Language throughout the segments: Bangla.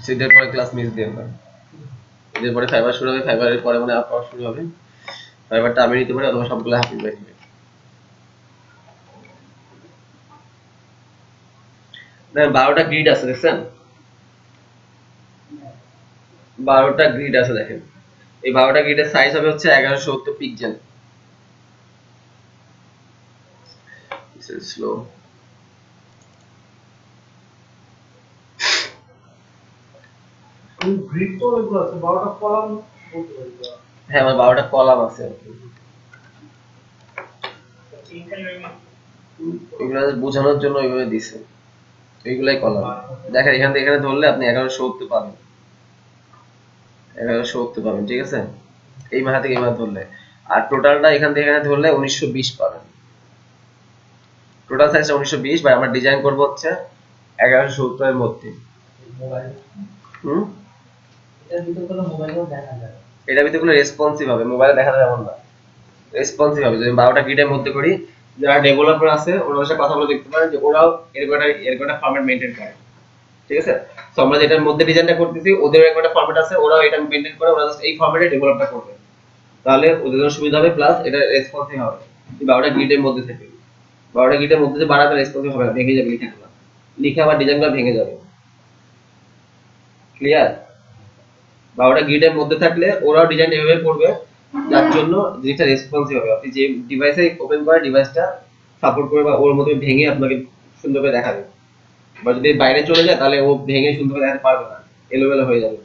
সেটার পরে ক্লাস মিস দিও না। এর পরে ফাইবার শুরু হবে, ফাইবারের পরে মানে আপওয়ার্ড শুরু হবে। ফাইবারটা আমি নিতে পারি অথবা সবগুলো হাফিজ ভাই নেবে। দেখেন 12টা গ্রিড আছে দেখছেন, 12টা গ্রিড আছে দেখেন। এই 12টা গ্রিডের সাইজ হবে হচ্ছে 1170 পিক্সেল। স্লো গ্রিড তো এগুলো আছে 12টা কলাম বলতে পারি। হ্যাঁ আমার 12টা কলাম আছে। এগুলো বোঝানোর জন্য ওইভাবে দিছে, এইগুলাই কলাম। দেখেন এখান থেকে এখানে ধরলে আপনি 1170 পাবেন, 1170 পাবেন, ঠিক আছে। এই মাথা থেকে এই মাথা ধরলে, আর টোটালটা এখান থেকে এখানে ধরলে 1920 পাবেন। টোটাল সাইজটা 1920 ভাই। আমরা ডিজাইন করব হচ্ছে 1170 এর মধ্যে। এটা ভিতরে কোনো রেসপন্সিভ হবে, মোবাইলে দেখা যাবে এমন না, রেসপন্সিভ হবে। যদি 12টা গ্রিডের মধ্যে করি, যারা ডেভেলপার আছে ওনাদের সাথে কথা বলে দেখতে পারেন যে ওরাও এরকম একটা ফরম্যাট মেইনটেইন করে, ঠিক আছে। তো আমরা যেটার মধ্যে ডিজাইনটা করতেছি ওদের একটা ফরম্যাট আছে, ওরাও এটা মেইনটেইন করে, ওরা জাস্ট এই ফরম্যাটে ডেভেলপটা করবে, তাহলে ওদের জন্য সুবিধা হবে, প্লাস এটা রেসপন্সিভ হবে। 12টা গ্রিডের মধ্যে থেকে, 12টা গ্রিডের মধ্যে যে বাড়াবে রেসপন্সিভ হবে না, ভেঙে যাবে লিখাগুলো, লিখে আবার ডিজাইনগুলো ভেঙে যাবে। ক্লিয়ার? 12টা গ্রিডের মধ্যে থাকলে ওরাও ডিজাইন এভাবে করবে, যার জন্য যেটা রেসপন্সিভ হবে। আপনি যে ডিভাইসে ওপেন করে ডিভাইসটা সাপোর্ট করে বা ওর মধ্যে ভেঙে আপনাকে সুন্দর করে দেখাবে। বা যদি বাইরে চলে যায় তাহলে ও ভেঙে সুন্দর করে দেখাতে পারবে না, এলোমেলো হয়ে যাবে।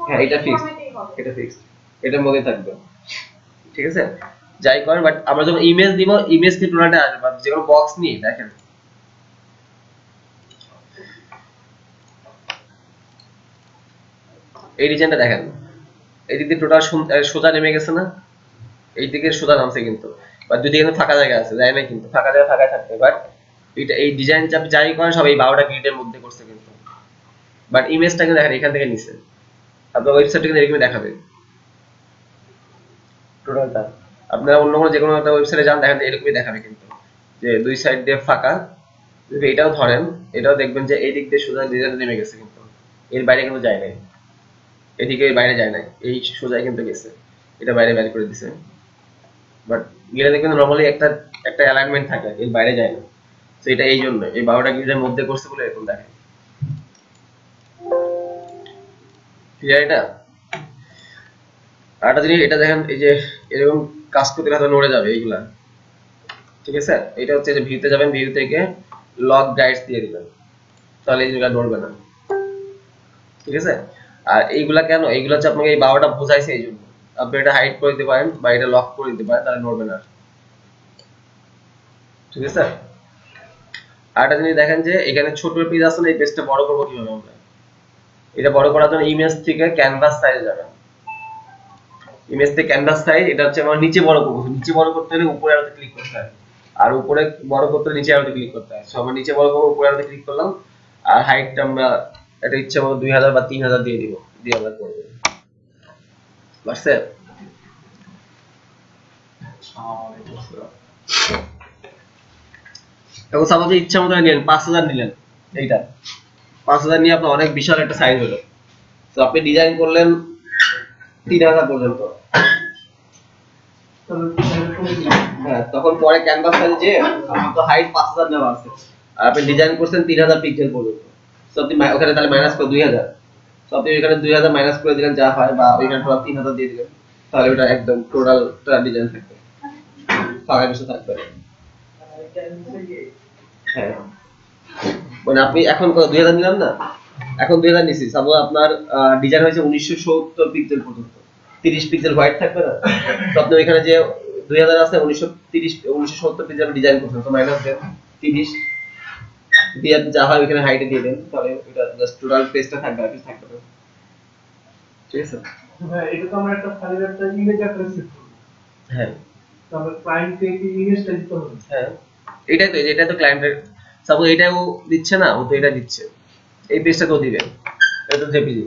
হ্যাঁ এটা ফিক্সড, এটা ফিক্সড, এটার মধ্যে থাকবে, ঠিক আছে। যাই করেন, বাট আমরা যখন ইমেজ দিব, ইমেজ কি টোটালটা আসবে, বা যে কোনো বক্স নিয়ে দেখেন এই ডিজাইনটা দেখেন, এই দিক দিয়ে টোটাল সোজা নেমে গেছে না, এই দিকে সোজা নামছে কিন্তু, বা দুই দিকে কিন্তু ফাঁকা জায়গা আছে, যায় না কিন্তু, ফাঁকা জায়গা ফাঁকা থাকবে। বাট এটা এই ডিজাইন চাপ যাই করেন সব এই 12টা গ্রিডের মধ্যে করছে কিন্তু, বাট ইমেজটা কিন্তু দেখেন এখান থেকে নিছে। আপনার ওয়েবসাইটে কিন্তু এরকমই দেখাবে টোটালটা। আপনারা অন্য কোনো যে কোনো একটা ওয়েবসাইটে যান দেখেন এরকমই দেখাবে কিন্তু, যে দুই সাইড দিয়ে ফাঁকা। যদি এটাও ধরেন, এটাও দেখবেন যে এই দিক দিয়ে সোজা ডিজাইন নেমে গেছে কিন্তু, এর বাইরে কিন্তু যায় নাই, এদিকে বাইরে যায় নাই, এই সোজাই কিন্তু গেছে, এটা বাইরে বাইরে করে দিছে। বাট গেলে দেখবেন নরমালি একটা একটা অ্যালাইনমেন্ট থাকে, এর বাইরে যায় না। তো এটা এই জন্য এই 12টা গ্রিডের মধ্যে করছে বলে এরকম দেখে। ক্লিয়ার? এটা আরেকটা জিনিস, এটা দেখেন এই যে এরকম কাজ করতে হাতে নড়ে যাবে এইগুলা, ঠিক আছে। এটা হচ্ছে যে ভিউতে যাবেন, ভিউ থেকে লক গাইডস দিয়ে দিবেন, তাহলে এই জিনিসটা নড়বে না, ঠিক আছে। আর এইগুলা কেন, এইগুলা হচ্ছে আপনাকে এই 12টা বোঝাইছে এই জন্য। আপনি এটা হাইড করে দিতে পারেন বা এটা লক করে দিতে পারেন, তাহলে নড়বে না, ঠিক আছে। আরেকটা জিনিস দেখেন যে এখানে ছোট পেজ আছে না, এই পেজটা বড় করবো কিভাবে আমরা। এটা বড় করার জন্য ইমেজ থেকে ক্যানভাস সাইজে যাবেন, ইমেজ থেকে ক্যানভাস সাইজ, এটা হচ্ছে আমরা নিচে বড় করবো। নিচে বড় করতে হলে উপরে আরোতে ক্লিক করতে হয়, আর উপরে বড় করতে হলে নিচে আরোতে ক্লিক করতে হয়। সো আমরা নিচে বড় করবো, উপরে আরোতে ক্লিক করলাম, আর হাইটটা আমরা এটা ইচ্ছা মতো 2000 বা 3000 দিয়ে দিব, দিয়ে আমরা করবো। বুঝছে? এখন সাপোজ ইচ্ছা মতো নিলেন 5000 নিলেন, এইটা 5000 নিয়ে আপনার অনেক বিশাল একটা সাইজ হলো। তো আপনি ডিজাইন করলেন 3000 পর্যন্ত, হ্যাঁ তখন পরে ক্যানভাস সাইজে যে আমার তো হাইট 5000 দেওয়া আছে, আর আপনি ডিজাইন করছেন 3000 পিক্সেল পর্যন্ত। তো আপনি ওখানে তাহলে মাইনাস করে 2000, তো আপনি এখানে 2000 মাইনাস করে দিলেন যা হয়, বা ওইখানে টোটাল 3000 দিয়ে দিলেন, তাহলে ওটা একদম টোটালটা ডিজাইন থাকবে, ফাঁকা কিছু থাকবে। হ্যাঁ মানে আপনি এখন 2000 নিলাম না, এখন 2000 নিছি, সাপোজ আপনার ডিজাইন হয়েছে 1970 পিক্সেল পর্যন্ত, 30 পিক্সেল হোয়াইট থাকবে না, তো আপনি ওইখানে যে 2000 আছে 1970 পিক্সেল ডিজাইন করছেন, তো মাইনাস দেন 30 দিয়ে যা হয় ওইখানে হাইটে দিয়ে দেন, তাহলে এটা জাস্ট টোটাল পেজটা থাকবে, আর কিছু থাকবে না, ঠিক আছে। হ্যাঁ এটা তো আমরা একটা ফাইলের একটা ইমেজ আকারে সেভ করব। হ্যাঁ তারপর ক্লায়েন্টকে কি ইমেজটা দিতে হবে। হ্যাঁ এটাই তো, এটা তো ক্লায়েন্টের, সাপোজ এটাও দিচ্ছে না, ও তো এটা দিচ্ছে, এই পেজটা তো দিবেন, এটা তো জেপিজি,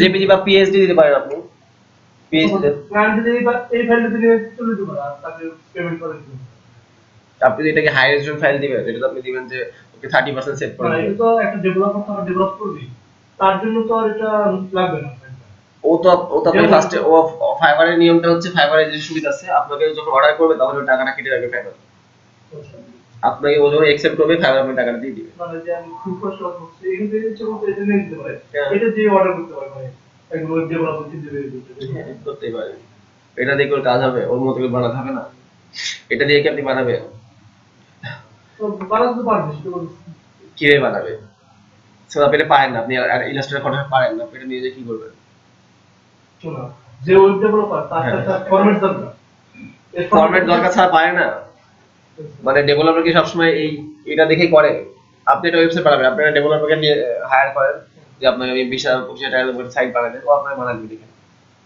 জেপিজি বা পিএসডি দিতে পারেন আপনি, পিএসডি ক্লায়েন্ট যদি এই ফাইলটা দিলে চলে যাবে আর তাকে পেমেন্ট করে দিবেন। আপনি এটাকে হাই রেজোলিউশন ফাইল দিবেন, এটা তো আপনি দিবেন যে ওকে 30% সেট করে না, দিবেন। এটা তো একটা ডেভেলপার তো ডেভেলপ করবে, তার জন্য তো আর এটা লাগবে না। ও তো আপনি ফার্স্টে ফাইবারের নিয়মটা হচ্ছে, ফাইবারের যে সুবিধা আছে, আপনাকে যখন অর্ডার করবে তখন ওই টাকাটা কেটে রাখবে ফাইবার, আপনাকে ও যখন অ্যাকসেপ্ট করবে ফাইবার আপনাকে টাকাটা দিয়ে দিবে। মানে যে আমি খুব কষ্ট করছি এখান থেকে ইচ্ছে করতে এটা নিয়ে নিতে পারে, হ্যাঁ। এটা দিয়ে অর্ডার করতে পারে, মানে একদম ওয়েব ডেভেলপার চিন্তা করে দিতে হ্যাঁ, করতেই পারে। এটা দিয়ে কোনো কাজ হবে? ওর মতো করে বানাতে হবে না। এটা দিয়ে কি আপনি বানাবে? তো বানাতে পারবে, সেটা বলছি। কিভাবে বানাবে? সো আপনি এটা পারেন না, আপনি ইলাস্ট্রেটর ফটোশপ পারেন না, আপনি এটা নিয়ে যে কি করবেন? শোনো, যে ওয়েব ডেভেলপার তার হ্যাঁ। একটা ফরম্যাট দরকার, এই ফরম্যাট দরকার ছাড়া পারে না। মানে ডেভেলপার কি সবসময় এটা দেখেই করে? আপনি একটা ওয়েবসাইট বানাবেন, আপনি একটা ডেভেলপারকে নিয়ে হায়ার করেন যে আপনাকে আমি 20,000 টাকার মধ্যে সাইট বানাই দেন, ও আপনাকে বানাই দিবে দেখেন,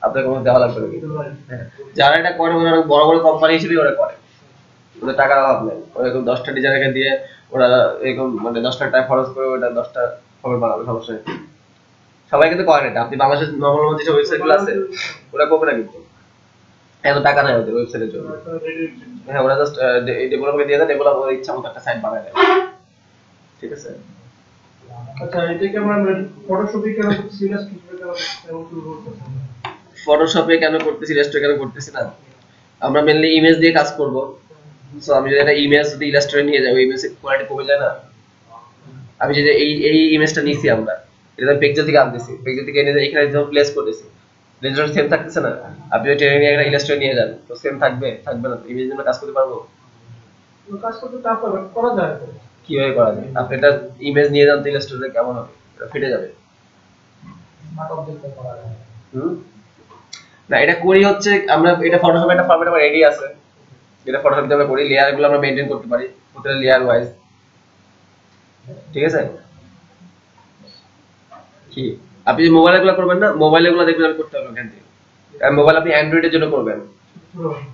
আপনার কোনো দেওয়া লাগবে না কিছু। হ্যাঁ। যারা এটা করে ওরা অনেক বড় বড় কোম্পানি হিসেবে ওরা করে, ওদের টাকার অভাব নেই, ওরকম 10টা ডিজাইনারকে দিয়ে ওরা এরকম মানে 10 লাখ টাকা খরচ করে ওটা 10টা খবর বানাবে, সমস্যা নেই। সবাই কিন্তু করে না এটা। আপনি বাংলাদেশের নর্মাল যেসব ওয়েবসাইট গুলো আছে ওরা করবে না, কিন্তু এত টাকা নাই ওদের ওয়েবসাইটের জন্য। হ্যাঁ, ওরা জাস্ট ডেভেলপারকে দিয়ে দেয়, ডেভেলপার ওর ইচ্ছা মতো একটা সাইট বানায় দেয়, ঠিক আছে? আচ্ছা, এটাকে আমরা ফটোশপে কেন করছি, ইলাস্ট্রেটরে কেন করছি? ফটোশপে কেন করতেছি, ইলাস্ট্রেটর কেন করতেছি না, আমরা মেইনলি ইমেজ দিয়ে কাজ করব। সো আমি যদি একটা ইমেজ যদি ইলাস্ট্রেটরে নিয়ে যাই, ওই ইমেজের কোয়ালিটি কমে যায় না? আমি যদি এই ইমেজটা নিছি, আমরা এটা পিকচার থেকে আনতেছি, পিকচার থেকে এনে এখানে যখন প্লেস করতেছি, রেজাল্ট সেম থাকতেছে না? আপনি যদি ট্রেনিং নিয়ে একটা ইলাস্ট্রেটর নিয়ে যান, তো সেম থাকবে? থাকবে না। ইমেজ নিয়ে কাজ করতে পারবো? কাজ করতে টাফ হবে, করা যায়। কিভাবে করা যায়? আপনি একটা ইমেজ নিয়ে যান তো ইলাস্ট্রেটরে, কেমন হবে? এটা ফেটে যাবে। স্মার্ট অবজেক্ট করা যায়। হুম। না, এটা করি হচ্ছে আমরা, এটা ফটোশপে একটা ফরম্যাট আমার রেডি আছে, যেটা ফটোশপে আমরা করি, লেয়ার গুলো আমরা মেইনটেইন করতে পারি প্রত্যেকটা লেয়ার ওয়াইজ, ঠিক আছে? কি আপনি যে মোবাইলে গুলো করবেন না, মোবাইলে গুলো দেখবেন আমি করতে হবে ওখান থেকে। কারণ মোবাইল আপনি অ্যান্ড্রয়েডের জন্য করবেন।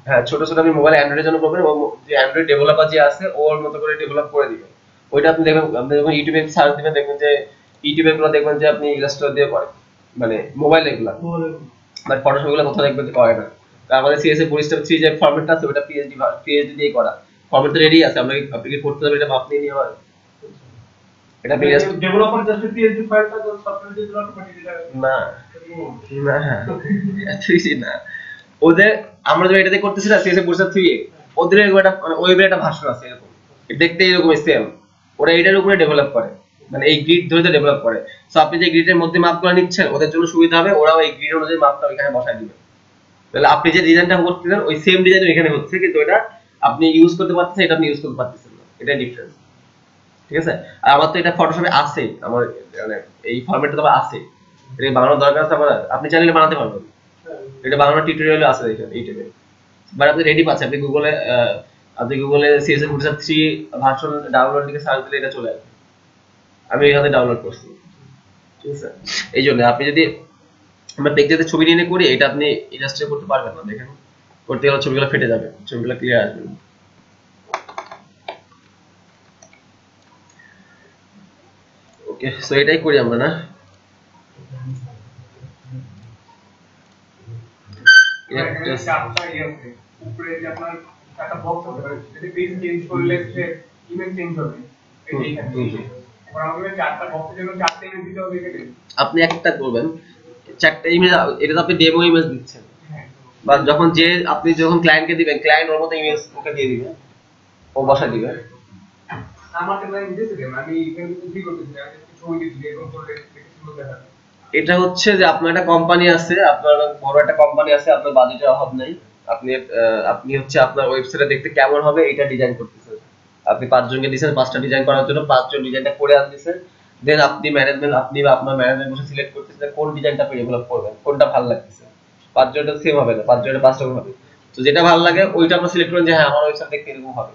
হ্যাঁ, ছোট ছোট আপনি মোবাইল অ্যান্ড্রয়েডের জন্য করবেন, ও যে অ্যান্ড্রয়েড ডেভেলপার যে আছে ওর মতো করে ডেভেলপ করে দিবেন। ওইটা আপনি দেখবেন, আপনি যখন ইউটিউবে সার্চ দিবেন দেখবেন যে ইউটিউবে গুলো দেখবেন যে আপনি ইলাস্ট্রেটর দিয়ে করে, মানে মোবাইলে গুলো, বাট ফটোশপ গুলো কোথাও দেখবেন যে করে না। তার আমাদের সিএসএ বুস্টার 3 যে ফরম্যাটটা আছে ওটা পিএইচডি দিয়ে করা, ফরম্যাট তো রেডি আছে, আমরা আপনি কি করতে হবে এটা মাপ নিয়ে নিয়ে হয়? এটা আপনি জাস্ট ডেভেলপার জাস্ট পিএইচডি ফাইলটা যখন সফটওয়্যার দিয়ে দিলে অটোমেটিক্যালি না না তুই না, ওদের আমরা যখন এটাতে করতেছি না সিএসএ বুস্টার 3 ওদের এরকম একটা মানে ওয়েবের একটা ভার্সন আছে এরকম, দেখতে এরকম সেম, ওরা এটার উপরে ডেভেলপ করে, মানে এই গ্রিড ধরে ডেভেলপ করে। সো আপনি যে গ্রিডের মধ্যে মাপ করে নিচ্ছেন ওদের জন্য সুবিধা হবে, ওরাও এই গ্রিড অনুযায়ী মাপটা ওইখানে বসায় দিবে, তাহলে আপনি যে ডিজাইনটা করতেছেন ওই সেম ডিজাইন এখানে হচ্ছে, কিন্তু এটা আপনি ইউজ করতে পারতেছেন, এটা আপনি ইউজ করতে পারতেছেন না, এটাই ডিফারেন্স, ঠিক আছে? আর আমার তো এটা ফটোশপে আছে, আমার মানে এই ফরম্যাটটা তো আমার আছে, এটা বানানোর দরকার আছে আমার, আপনি চাইলে বানাতে পারবেন, এটা বানানোর টিউটোরিয়ালে আছে দেখেন ইউটিউবে, বাট আপনি রেডি পাচ্ছেন, আপনি গুগলে সিএসএস বুস্টার 3 ভার্সন ডাউনলোড লিখে সার্চ দিলে এটা চলে আসবে, আমি এখানে ডাউনলোড করছি, ঠিক আছে? এই জন্য আপনি যদি আমরা পেজেতে ছবি নিয়ে করি, এটা আপনি ইলাস্ট্রেট করতে পারবেন না, দেখেন করতে গেলে ছবিগুলো ফেটে যাবে, ছবিগুলো ক্লিয়ার আসবে না। ওকে, সো এটাই করি আমরা না, চারটা আছে উপরে যে আপনার একটা বক্স আছে, যদি পেজ চেঞ্জ করলে সে ইমেজ চেঞ্জ হবে, আমাদের চারটা বক্সের জন্য চারটা ইমেজ দিতে হবে এখানে। আপনি একটা করবেন চারটা ইমেজ, এটা তো আপনি ডেমো ইমেজ দিচ্ছেন, বা যখন আপনি যখন ক্লায়েন্টকে দিবেন, ক্লায়েন্ট ওর মতো ইমেজ ওকে দিয়ে দিবে, ও বসা দিবে। আমার ক্লায়েন্ট দিতে দেন, আমি এখানে কি করতে চাই, আমি ছবি দিতে এরকম করলে দেখতে সুন্দর দেখাবে। এটা হচ্ছে যে আপনার একটা কোম্পানি আছে, আপনার বড় একটা কোম্পানি আছে, আপনার বাজেটের অভাব নাই, আপনি আপনি হচ্ছে আপনার ওয়েবসাইটে দেখতে কেমন হবে এটা ডিজাইন করতেছেন, আপনি 5 জনকে দিয়েছেন 5টা ডিজাইন করার জন্য, 5 জন ডিজাইনটা করে আনতেছেন, দেন আপনি বা আপনার ম্যানেজমেন্ট বসে সিলেক্ট করতেছেন কোন ডিজাইনটা আপনি ডেভেলপ করবেন, কোনটা ভালো লাগতেছে। 5 জনটা সেম হবে না, 5 জনের 5 রকম হবে, তো যেটা ভালো লাগে ওইটা আপনি সিলেক্ট করেন যে হ্যাঁ আমার ওয়েবসাইট দেখতে এরকম হবে,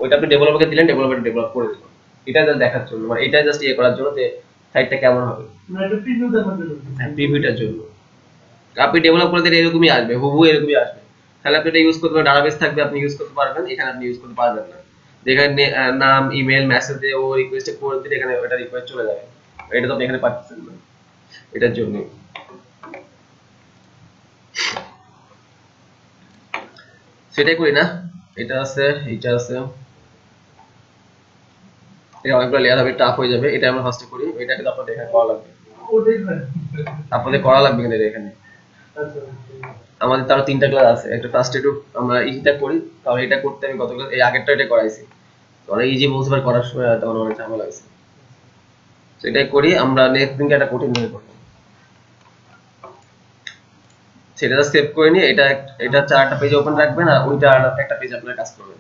ওইটা আপনি ডেভেলপারকে দিলেন, ডেভেলপার ডেভেলপ করে দিল, এটা জাস্ট দেখার জন্য, মানে এটা জাস্ট করার জন্য যে সাইটটা কেমন হবে, মানে এটা প্রিভিউ দেখার জন্য, প্রিভিউটার জন্য। আপনি ডেভেলপ করে দিলে এরকমই আসবে, হুবহু এরকমই আসবে, তাহলে আপনি এটা ইউজ করতে পারবেন, ডাটাবেস থাকবে আপনি ইউজ করতে পারবেন, এখানে আপনি ইউজ করতে পারবেন না, যেখানে নাম ইমেল মেসেজ দিয়ে ও রিকোয়েস্ট করে দিলে এখানে ওটা রিকোয়েস্ট চলে যাবে, এটা তো আপনি এখানে পাচ্ছেন না, এটার জন্য। সেটাই করি না, এটা আছে, এটা আছে, এটা অনেকগুলো লেয়ার হবে, টাফ হয়ে যাবে। এটা আমরা ফার্স্টে করি, এটা কিন্তু আপনাদের এখানে করা লাগবে, আপনাদের করা লাগবে কিন্তু এটা এখানে। আমাদের তার 3টা ক্লাস আছে, একটা ফার্স্ট একটু আমরা ইজিটা করি, কারণ এটা করতে আমি গত ক্লাস এই আগেরটা এটা করাইছি, তো অনেক ইজি বলতে পারি, করার সময় তখন অনেক ঝামেলা হয়েছে। তো এটাই করি আমরা, নেক্সট দিনকে একটা কঠিন ধরে করবো, সেটা সেভ করে নিয়ে এটা এটা 4টা পেজ ওপেন রাখবেন আর ওইটা একটা পেজ আপনার কাজ করবেন।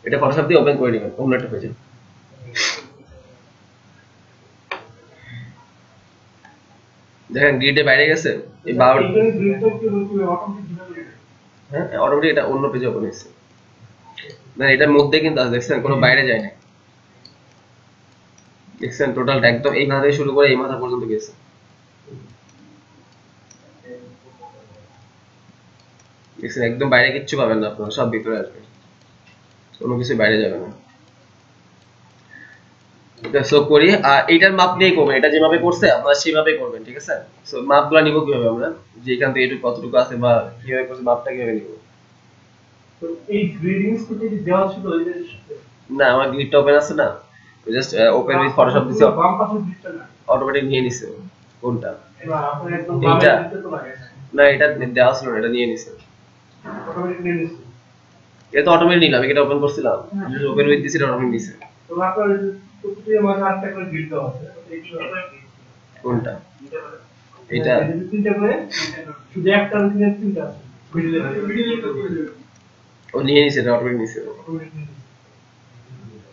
এটা ফটোশপ দিয়ে ওপেন করে নেবেন অন্য একটা পেজে। দেখেন গ্রিডে বাইরে গেছে এই 12, হ্যাঁ অটোমেটিক এটা অন্য পেজে ওপেন হয়েছে, না এটার মধ্যে কিন্তু আছে, দেখছেন কোনো বাইরে যায় না, দেখছেন টোটালটা একদম এই মাথা থেকে শুরু করে এই মাথা পর্যন্ত গেছে। দেখছেন একদম বাইরে কিচ্ছু পাবেন না আপনারা, সব ভিতরে আসবে, কোনো কিছু বাইরে যাবে না। এটা সো করি, আর এইটার মাপ নিয়েই করবেন, এটা যেভাবে করছে আপনারা সেভাবে করবেন, ঠিক আছে? সো মাপগুলো নিব কিভাবে আমরা, যে এখান থেকে এটুকু কতটুকু আছে বা কিভাবে করছে, মাপটা কিভাবে নিব? তো এই গ্রেডিংস কি দেওয়া ছিল ওই যে না আমার গ্রিডটা ওপেন আছে না, জাস্ট ওপেন উইথ ফটোশপ দিছি, বাম পাশের গ্রিডটা না অটোমেটিক নিয়ে নিছে। কোনটা? এবার আপনি একদম এইটা? বামে দিতে তো লাগে না এটা দেওয়া ছিল না, এটা নিয়ে নিছে, অটোমেটিক নিয়ে নিচ্ছে। এটা তো অটোমেটিক নিলাম, এটা ওপেন করছিলাম, জাস্ট ওপেন উইথ দিছি, এটা অটোমেটিক নিছে। তো আপনার প্রত্যেকটা মাঝে আটটা করে গ্রিড দেওয়া আছে, কোনটা? এইটা? তিনটা করে, শুধু একটা রুটিনের তিনটা আছে মিডলে ও নিয়ে নিছে, এটা অটোমেটিক নিছে।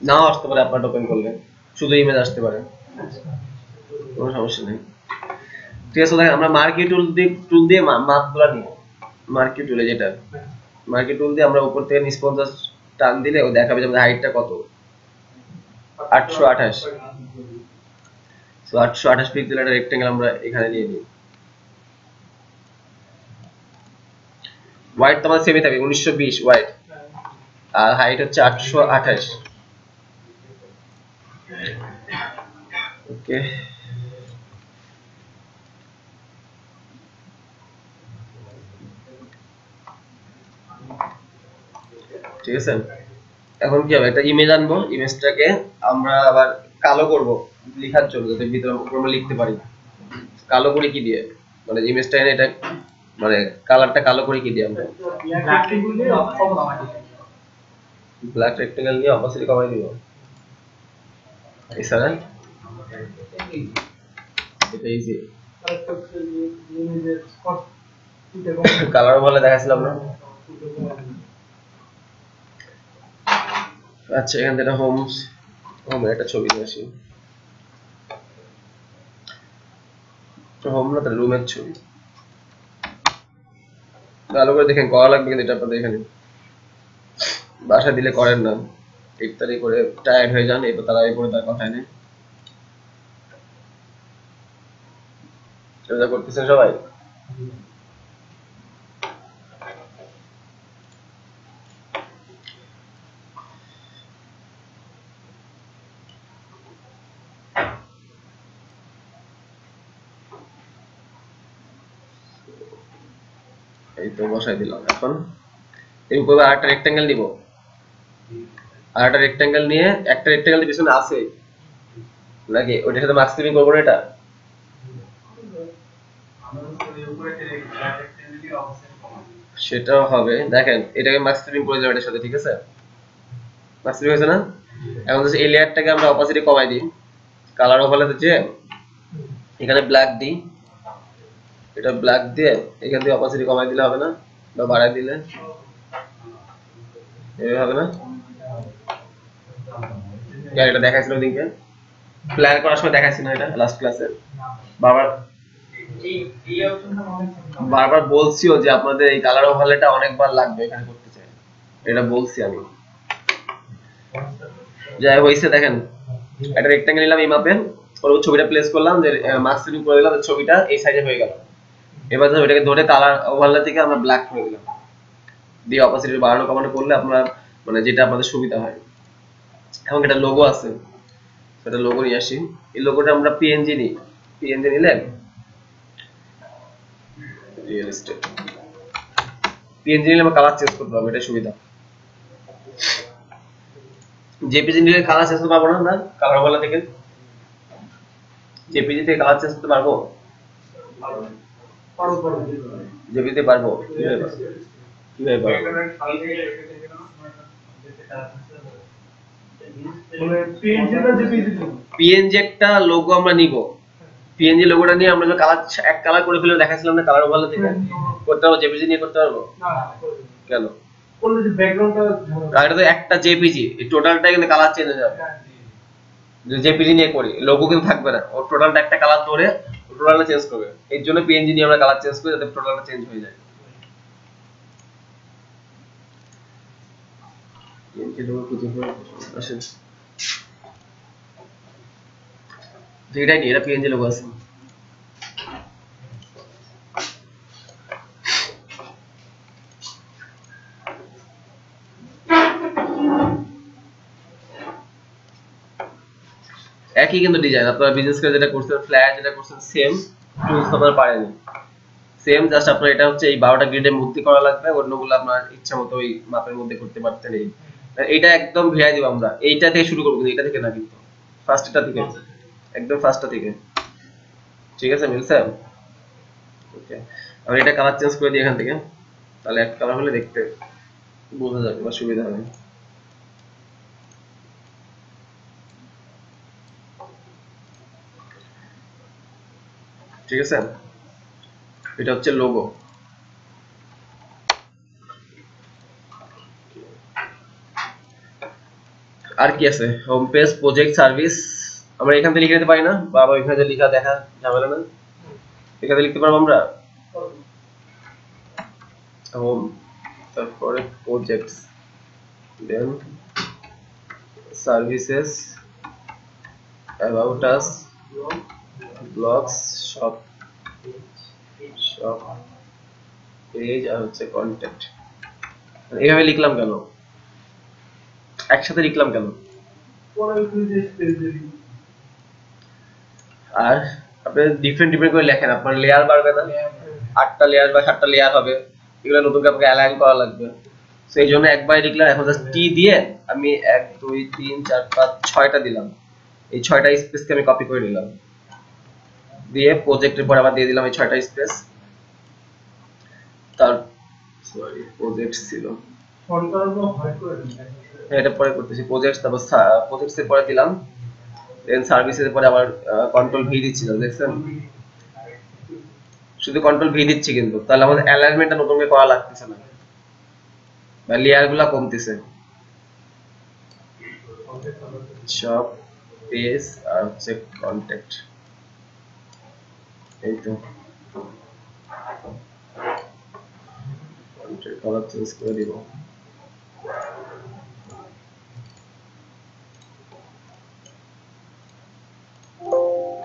নাও আসতে পারে আপনার ওপেন করলে, শুধু ইমেজ আসতে পারে, কোনো সমস্যা নেই। ঠিক আছে, দেখেন আমরা মার্কি টুল দিয়ে মাপগুলো নিব। মার্কি টুলে যেটা মার্কি টুল দিয়ে আমরা উপর থেকে নিচ পর্যন্ত টান দিলে ও দেখাবে যে আমাদের হাইটটা কত, 828। সো 828 পিক্সেল একটা রেক্টেঙ্গেল আমরা এখানে নিয়ে নিই। ওয়াইড তো আমাদের সেমই থাকবে 1920 ওয়াইড, আর হাইট হচ্ছে 828। ওকে, ঠিক আছে। এখন কি হবে, একটা ইমেজ আনবো, ইমেজটাকে আমরা আবার কালো করব লেখার জন্য, যাতে ভিতরে উপরে লিখতে পারি। কালো করে কি দিয়ে, মানে ইমেজটা এনে এটা মানে কালারটা কালো করে কি দিয়ে আমরা, ব্ল্যাক রেক্টেঙ্গেল নিয়ে অপাসিটি কমাই দিব। এছাড়া এটা ইজি, কালার বলে দেখাছিলাম না। আচ্ছা এখান থেকে হোমের একটা ছবি নিয়ে আসি, হোম না তাহলে রুমের ছবি, ভালো করে দেখেন করা লাগবে কিন্তু এটা আপনাদের এখানে বাসা দিলে করেন না, ইফতারি করে টায়ার্ড হয়ে যান, এরপর তারা এই করে তার কথাই নেই। এটা করতেছেন সবাই? এই তো বসাই দিলাম। এখন এর উপরে আরেকটা রেক্টেঙ্গেল নিব, আরেকটা রেক্টেঙ্গেল নিয়ে, একটা রেক্টেঙ্গেল পিছনে আছে নাকি ওইটার সাথে মাস্ক ফিলিং করবো না, এটা সেটাও হবে। দেখেন এটাকে মাস্ক ফিলিং করে যাবে এটার সাথে, ঠিক আছে? মাস্ক ফিলিং হয়েছে না? এখন যদি এই লেয়ারটাকে আমরা অপাসিটি কমাই দিই, কালার ওভারলে যে এখানে ব্ল্যাক দিই, এটা ব্ল্যাক দিয়ে এখান থেকে অপাসিটি কমাই দিলে হবে না, বা বাড়াই দিলে এভাবে হবে না? এটা দেখাইছিল ওদিকে প্ল্যান করার সময়, দেখাইছি না এটা লাস্ট ক্লাসে? বারবার বারবার বলছিও যে আপনাদের এই কালার ওভারলেটা অনেকবার লাগবে এখানে করতে চাই, এটা বলছি আমি। যাই হইছে, দেখেন একটা রেক্টেঙ্গেল নিলাম এই মাপে, ওর ছবিটা প্লেস করলাম, যে মার্ক সেটিং করে দিলাম, ছবিটা এই সাইজে হয়ে গেল। এবার ধর এটাকে ধরে কালার ওভারলে থেকে আমরা ব্ল্যাক করে দিলাম, দিয়ে অপাসিটি বাড়ানো কমানো করলে আপনারা মানে যেটা আপনাদের সুবিধা হয়। এখন একটা লোগো আছে, সেটা লোগো নিয়ে আসি। এই লোগোটা আমরা পিএনজি নিই, পিএনজি নিলে রিয়েল এস্টেট পিএনজি নিলে আমরা কালার চেঞ্জ করতে পারবো, এটা সুবিধা। জেপিজি নিলে কালার চেঞ্জ করতে পারবো না, কালার ওভারলে থেকে জেপিজি থেকে কালার চেঞ্জ করতে পারবো, জেপিজি পারবো, কিভাবে পারবো? পিএনজি একটা লোগো আমরা নিব, পিএনজি লোগোটা নিয়ে আমরা যে কালার এক কালার করে ফেলে দেখাছিলাম না কালার ওভারলে থেকে, করতে পারবো, জেপিজি নিয়ে করতে পারবো? কেন? এটা তো একটা জেপিজি, এই টোটালটা কিন্তু কালার চেঞ্জ হয়ে যাবে। জেপিজি নিয়ে করি, লোগো কিন্তু থাকবে না, ও টোটালটা একটা কালার ধরে টোটালটা চেঞ্জ করবে, এর জন্য পিএনজি নিয়ে আমরা কালার চেঞ্জ করি যাতে টোটালটা চেঞ্জ হয়ে যায়। পিএনজি লোগো খুঁজে পাই, আসেন এটাই নি, এটা পিএনজি লোগো আছে। একই কিন্তু ডিজাইন, আপনারা বিজনেস করে যেটা করছেন, ফ্ল্যাশ যেটা করছেন সেম টুলস আপনারা পারেনি, সেম, জাস্ট আপনার এটা হচ্ছে এই 12টা গ্রিডের মধ্যে করা লাগবে, অন্যগুলো আপনার ইচ্ছা মতো ওই মাপের মধ্যে করতে পারতেন। এইটা একদম ভিআই দিব আমরা, এইটা থেকে শুরু করবো, এটা থেকে না কিন্তু ফার্স্ট এটা থেকে, একদম ফার্স্টটা থেকে, ঠিক আছে? মিলছে? ওকে, আমি এটা কালার চেঞ্জ করে দিই এখান থেকে, তাহলে এক কালার হলে দেখতে বোঝা যাবে বা সুবিধা হবে। ঠিক আছে, এটা হচ্ছে লোগো। আর কি আছে? হোম পেজ, প্রজেক্ট, সার্ভিস, আমরা এখান থেকে লিখে দিতে পারি না, বা আবার এখানে লেখা দেখা ঝামেলা না, এখানে লিখতে পারবো আমরা হোম, তারপরে projects, then services, about us, blogs, shop, shop page, আর হচ্ছে কন্টেন্ট। এইভাবে লিখলাম কেন, একসাথে লিখলাম কেন? আর আপনি ডিফারেন্ট ডিফারেন্ট করে লেখেন, আপনার লেয়ার বাড়বে না, 8টা লেয়ার বা 7টা লেয়ার হবে, এগুলো নতুন করে আপনাকে অ্যালাইন করা লাগবে। তো এই জন্য একবার লিখলাম, এখন জাস্ট টি দিয়ে আমি 1 2 3 4 5 6টা দিলাম, এই 6টা স্পেসকে আমি কপি করে নিলাম, দিয়ে প্রজেক্টের পর আবার দিয়ে দিলাম এই 6টা স্পেস, তার সরি প্রজেক্ট ছিল, এটা পরে করতেছি, প্রজেক্ট, তারপর প্রজেক্টস এর পরে দিলাম, দেন সার্ভিসের পরে আবার কন্ট্রোল ভি দিচ্ছিলাম, দেখছেন? শুধু কন্ট্রোল ভি দিচ্ছি, কিন্তু তাহলে আমাদের অ্যালাইনমেন্টটা নতুন করে করা লাগতেছে না, বা লেয়ার গুলা কমতেছে। শপ পেজ আর হচ্ছে কন্ট্যাক্ট, এই তো কন্ট্যাক্ট কালার চেঞ্জ করে দিব।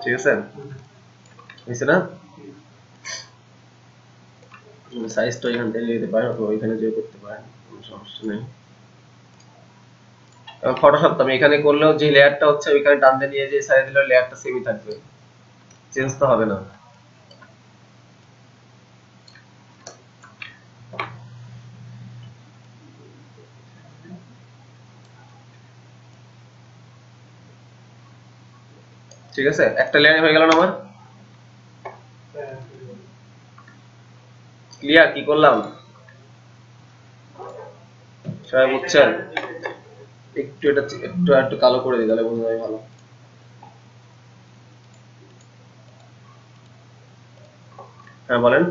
ঠিক আছে, হয়েছে না? সাইজটা এখান থেকে নিতে পারেন, অথবা ওইখানে যেয়ে করতে পারেন, কোনো সমস্যা নেই। ফটোশপ তো আমি এখানে করলেও যে লেয়ারটা হচ্ছে ওইখানে টানতে নিয়ে যে সাইজ দিলে লেয়ারটা সেমই থাকবে, চেঞ্জ তো হবে না। ঠিক আছে, একটা লেয়ার হয়ে গেল না আমার? ক্লিয়ার কি করলাম সবাই বুঝছেন? একটু এটা একটু কালো করে দিই, তাহলে বোঝা যায় ভালো। হ্যাঁ বলেন।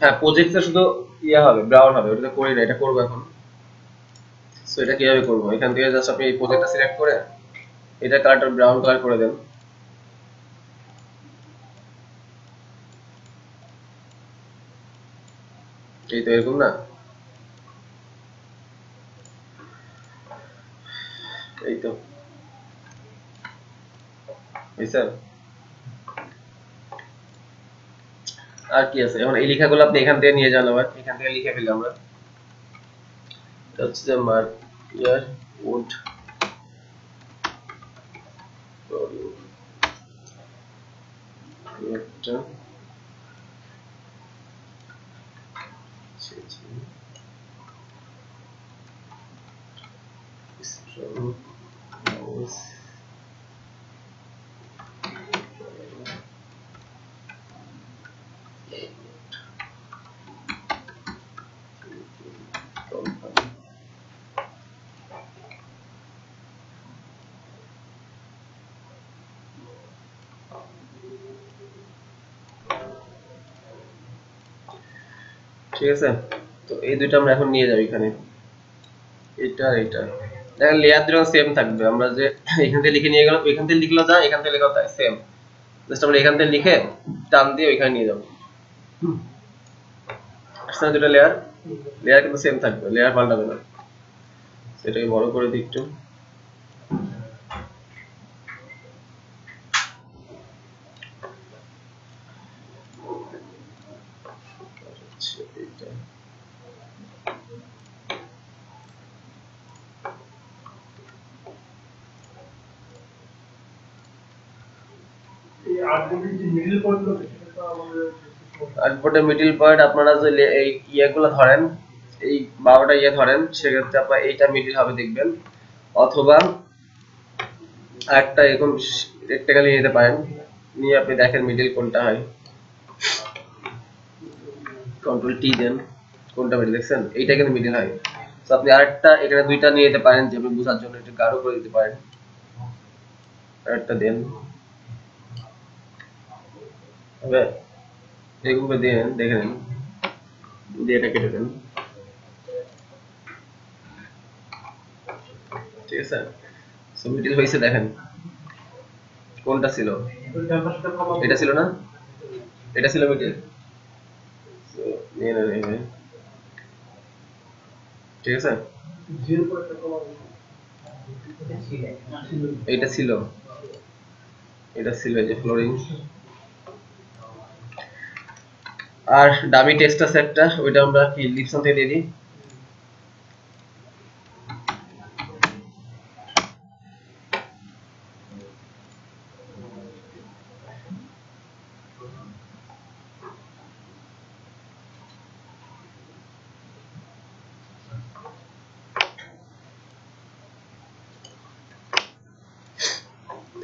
হ্যাঁ, প্রজেক্টে শুধু ইয়া হবে, ব্রাউন হবে, ওটা করি না, এটা করবো এখন। সো এটা কিভাবে করবো, এখান থেকে জাস্ট আপনি এই প্রজেক্টটা সিলেক্ট করে এটা কালারটা ব্রাউন কালার করে দেন, এই তো এরকম না, এই তো হয়েছে। আর কি আছে, এখন এই লেখাগুলো আপনি এখান থেকে নিয়ে যান, আবার এখান থেকে লিখে ফেলি আমরা, এটা হচ্ছে যে ইয়ার উড একটা ঠিক আছে, তো এই দুইটা আমরা এখন নিয়ে যাই এখানে, এটা আর এটা। দেখেন লেয়ার দুটো সেম থাকবে, আমরা যে এখান থেকে লিখে নিয়ে গেলাম, এখান থেকে লিখলো যা, এখান থেকে লেখা তাই সেম, জাস্ট আমরা এখান থেকে লিখে টান দিয়ে ওইখানে নিয়ে যাবো। আসলে দুটো লেয়ার, লেয়ার কিন্তু সেম থাকবে, লেয়ার পাল্টাবে না। সেটাকে বড় করে দিই একটু। আর্টবোর্ডের মিডল পয়েন্ট আপনারা যে এই ইয়েগুলো ধরেন, এই 12টা ইয়ে ধরেন, সেক্ষেত্রে আপনার এইটা মিডল হবে দেখবেন, অথবা আরেকটা এরকম রেক্টাঙ্গেল নিতে পারেন, নিয়ে আপনি দেখেন মিডল কোনটা হয়, কন্ট্রোল টি দেন, কোনটা মিডল দেখছেন, এইটা কিন্তু মিডল হয়। তো আপনি আরেকটা এখানে দুইটা নিয়ে যেতে পারেন, যে আপনি বোঝার জন্য একটু গাঢ় করে দিতে পারেন, আরেকটা দেন, হবে এগুলো দেন, দেখে নিন, দিয়ে এটা কেটে দেন, ঠিক আছে। সো মিডল হয়েছে, দেখেন কোনটা ছিল, এটা ছিল না, এটা ছিল মিডল, সো নিয়ে নেন, ঠিক আছে। এটা ছিল, এটা ছিল এই যে ফ্লোরিং। আর ডামি টেক্সট আছে একটা, ওইটা আমরা কি লিপসন থেকে দিয়ে দিই।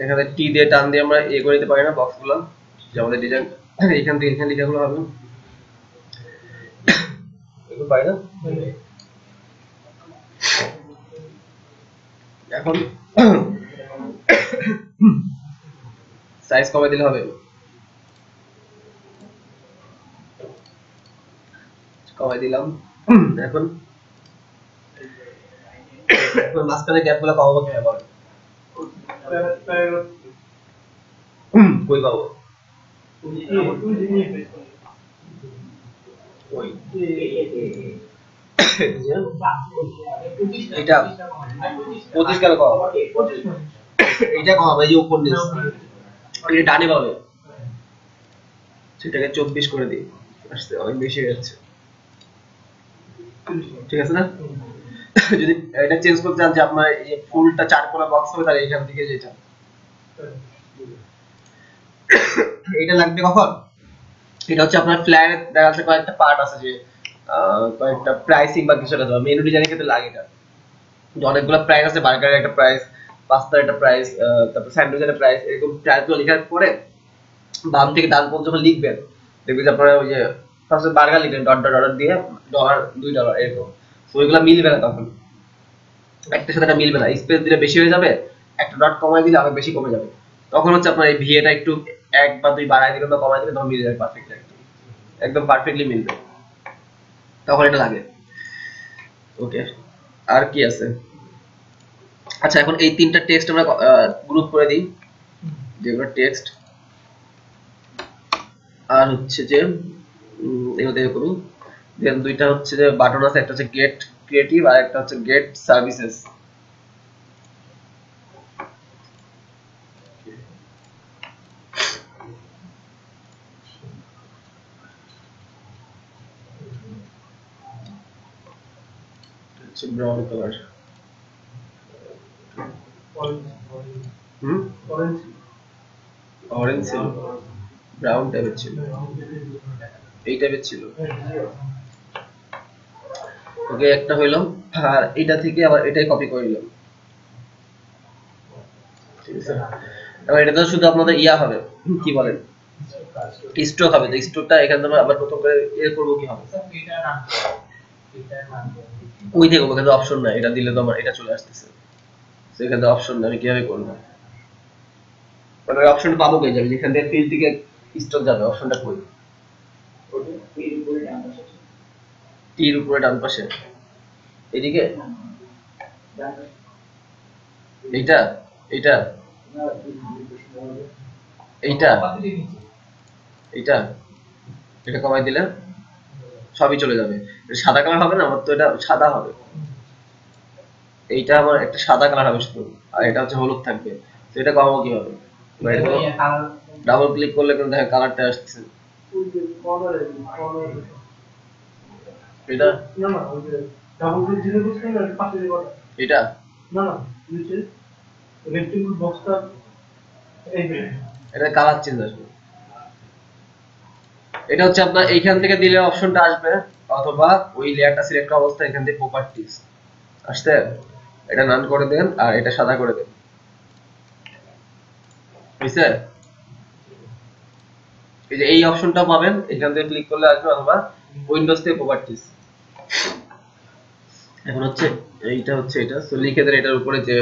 এখানে টি দিয়ে টান দিয়ে আমরা এ করে দিতে পারি না বক্সগুলো, যে আমাদের ডিজাইন এখান থেকে এখানে লেখাগুলো হবে, এগুলো পাই না। এখন সাইজ কমে দিলে হবে, কমাই দিলাম। এখন মাঝখানে গ্যাপগুলো কমাবো কিভাবে, কই পাবো, এটা 25 কেন কমাবো, এটা কমাবো, এই যে উপর নিচ এটা ডানে পাবে, সেটাকে 24 করে দিই, আসতে অনেক বেশি হয়ে যাচ্ছে, ঠিক আছে না। যদি এটা চেঞ্জ করতে চান যে আপনার এই ফুলটা 4 কোণা বক্স হবে, তাহলে এখান থেকে যেটা এটা লাগবে কখন, এটা হচ্ছে আপনার ফ্ল্যাট দেখা যাচ্ছে কয়েকটা পার্ট আছে, যে কয়েকটা প্রাইসিং বা কিছুটা দেওয়া, মেনু ডিজাইনের ক্ষেত্রে লাগে এটা, অনেকগুলো প্রাইস আছে, বার্গারের একটা প্রাইস, পাস্তার একটা প্রাইস, তারপর স্যান্ডউইচের একটা প্রাইস, এরকম প্রাইসগুলো লেখার পরে বাম থেকে ডান পর্যন্ত যখন লিখবেন, দেখবেন যে আপনারা ওই যে ফার্স্টে বার্গার লিখবেন ডট ডট ডট দিয়ে $, $2 এরকম, তো ওইগুলো মিলবে না, তখন একটার সাথে একটা মিলবে না, স্পেস দিলে বেশি হয়ে যাবে, একটা ডট কমাই দিলে আরো বেশি কমে যাবে, তখন হচ্ছে আপনার এই ভিএটা একটু 1 বা 2 বাড়াই দিবেন বা কমাই দিবেন, তখন মিলে যাবে পারফেক্ট, একদম পারফেক্টলি মিলবে, তখন এটা লাগে। ওকে, আর কি আছে, আচ্ছা এখন এই তিনটা টেক্সট আমরা গ্রুপ করে দিই, যেগুলো টেক্সট, আর হচ্ছে যে এগুলো দেখে করুন, দেন দুইটা হচ্ছে যে বাটন আছে, একটা হচ্ছে গেট ক্রিয়েটিভ আর একটা হচ্ছে গেট সার্ভিসেস। হচ্ছে ব্রাউন কালার, অরেঞ্জ ছিল, ব্রাউন টাইপের ছিল, এই টাইপের ছিল, ওকে একটা হইলো, আর এটা থেকে আবার এটাই কপি করে নিলাম, ঠিক আছে। এবার এটা তো শুধু আপনাদের ইয়া হবে, কি বলেন, স্ট্রোক হবে। তো স্ট্রোকটা এখান থেকে আবার প্রথম করে এর করব কি হবে, ওই থেকে ওখানে অপশন নাই, এটা দিলে তো আমার এটা চলে আসতেছে, সেখানে অপশন নাই, আমি কিভাবে করব, মানে ওই অপশন পাবো কই, যাবে যেখান থেকে ফিল্ড থেকে স্ট্রোক যাবে, অপশনটা কই, টির উপরে ডান পাশে এদিকে, এইটা এইটা এইটা এইটা এটা কমাই দিলে সবই চলে যাবে। এটা সাদা কালার হবে না, আমার তো এটা সাদা হবে, এইটা আমার একটা সাদা কালার হবে শুধু, আর এটা হচ্ছে হলুদ থাকবে। তো এটা কমাবো কিভাবে, ডাবল ক্লিক করলে কিন্তু দেখেন কালারটা আসছে, এটা না না ওই যে ডাবল ক্লিক দিলে বুঝছেন না পাশে যে কটা, এটা না না নিচে রেক্টেঙ্গল বক্সটা, এই যে এটা কালার চেঞ্জ আসবে। এটা হচ্ছে আপনার এইখান থেকে দিলে অপশনটা আসবে, অথবা ওই লেয়ারটা সিলেক্ট করা অবস্থায় এখান থেকে প্রপার্টিজ আসতে এটা নান করে দেন, আর এটা সাদা করে দেন, বুঝছে? এই যে এই অপশনটা পাবেন, এখান থেকে ক্লিক করলে আসবে, অথবা উইন্ডোজ থেকে প্রপার্টিজ। এখন হচ্ছে এইটা হচ্ছে এটা, সো লিখে দেন এটার উপরে যে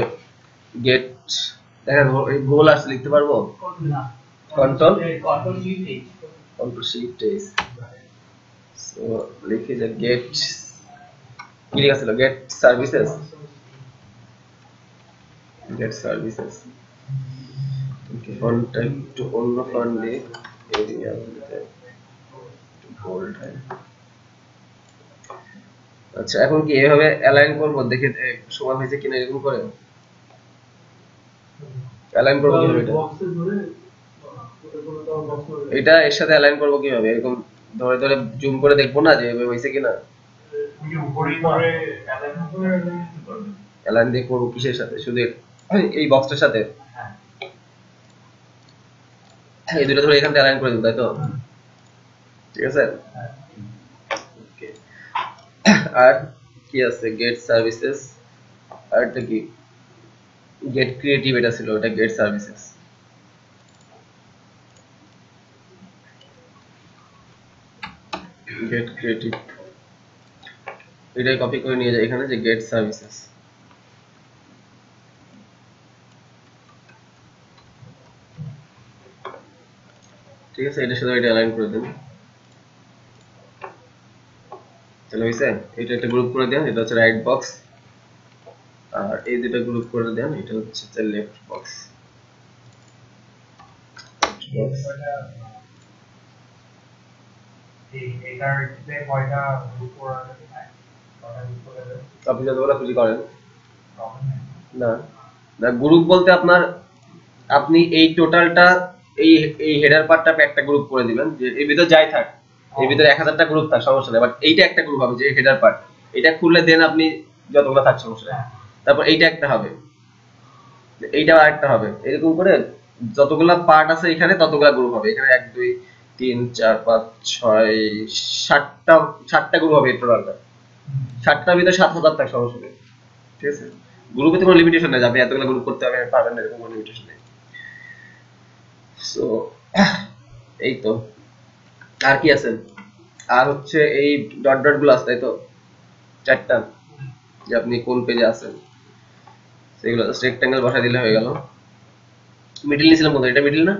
গেট, দেখেন এই গোল আসলে লিখতে পারবো, কন্ট্রোল শিফট এইচ, সো লিখে যে গেট, কি লেখা ছিল, গেট সার্ভিসেস, ওকে, ফন্টটা একটু অন্য ফন্ট দিয়ে এরিয়া দিতে বোল্ড হয়। আচ্ছা, এখন কি এভাবে অ্যালাইন করব, দেখে সমান হয়েছে কিনা, এরকম করে অ্যালাইন করব কিভাবে, এটা এর সাথে অ্যালাইন করব কিভাবে, এরকম ধরে ধরে জুম করে দেখবো না যে এভাবে হয়েছে কিনা, অ্যালাইন দিয়ে করবো কিসের সাথে, শুধু এই বক্সটার সাথে, এই দুটো ধরে এখান থেকে অ্যালাইন করে দেব, তাই তো? ঠিক আছে। আর কি আছে, গেট সার্ভিসেস, আর এটা কি, গেট ক্রিয়েটিভ, এটা ছিল, এটা গেট সার্ভিসেস, গেট ক্রিয়েটিভ, এটাই কপি করে নিয়ে যায় এখানে, যে গেট সার্ভিসেস, ঠিক আছে। এটার সাথে এটা অ্যালাইন করে দেন, তাহলে হইছে। এটা একটা গ্রুপ করে দেন, এটা হচ্ছে রাইট বক্স, আর এই দুটো গ্রুপ করে দেন, এটা হচ্ছে লেফট বক্স। আপনি যতগুলো খুশি করেন, না না গ্রুপ বলতে আপনার, আপনি এই টোটালটা, এই এই হেডার পার্টটা একটা গ্রুপ করে দিবেন, যে এর ভিতর যাই থাক, এর ভিতরে 1000টা গ্রুপ থাক সমস্যা নেই, বাট এইটা একটা গ্রুপ হবে, যে হেডার পার্ট, এটা খুললে দেন আপনি যতগুলো থাক সমস্যা নেই, তারপর এইটা একটা হবে, এইটা আরেকটা হবে, এরকম করে যতগুলা পার্ট আছে এখানে ততগুলা গ্রুপ হবে, এখানে 1 2 3 4 5 6 7টা গ্রুপ হবে টোটালটা, 7টার ভিতরে 7000 থাক সমস্যা নেই, ঠিক আছে। গ্রুপে তো কোনো লিমিটেশন নেই, আপনি এতগুলো গ্রুপ করতে হবে পারবেন না, এরকম কোনো লিমিটেশন নেই। সো এই তো, আর কি আছে, আর হচ্ছে এই ডট ডট গুলো আছে, তাই তো 4টা, যে আপনি কোন পেজে আছেন সেগুলো জাস্ট রেক্ট্যাঙ্গেল বসাই দিলে হয়ে গেল। মিডল নিছিলাম কোথায়, এটা মিডল না,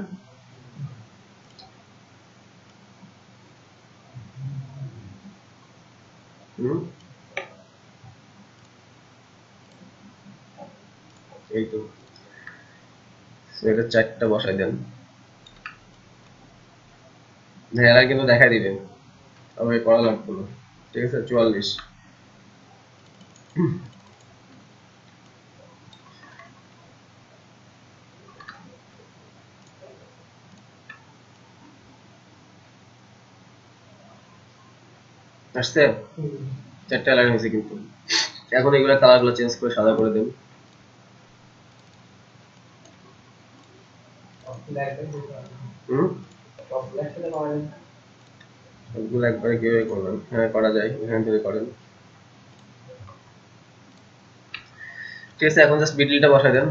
এই তো, এটা 4টা বসাই দেন, এরা কিন্তু দেখাই দিবে, আমার করা লাগবে না, ঠিক আছে। 44 আসছে, 4টা লাইন হয়েছে কিন্তু। এখন এগুলা কালার গুলো চেঞ্জ করে সাদা করে দেন, সবগুলো একবারে কিভাবে করবেন, হ্যাঁ করা যায়, এখান থেকে করেন। ঠিক আছে, এখন জাস্ট বিটলিটা বসাই দেন।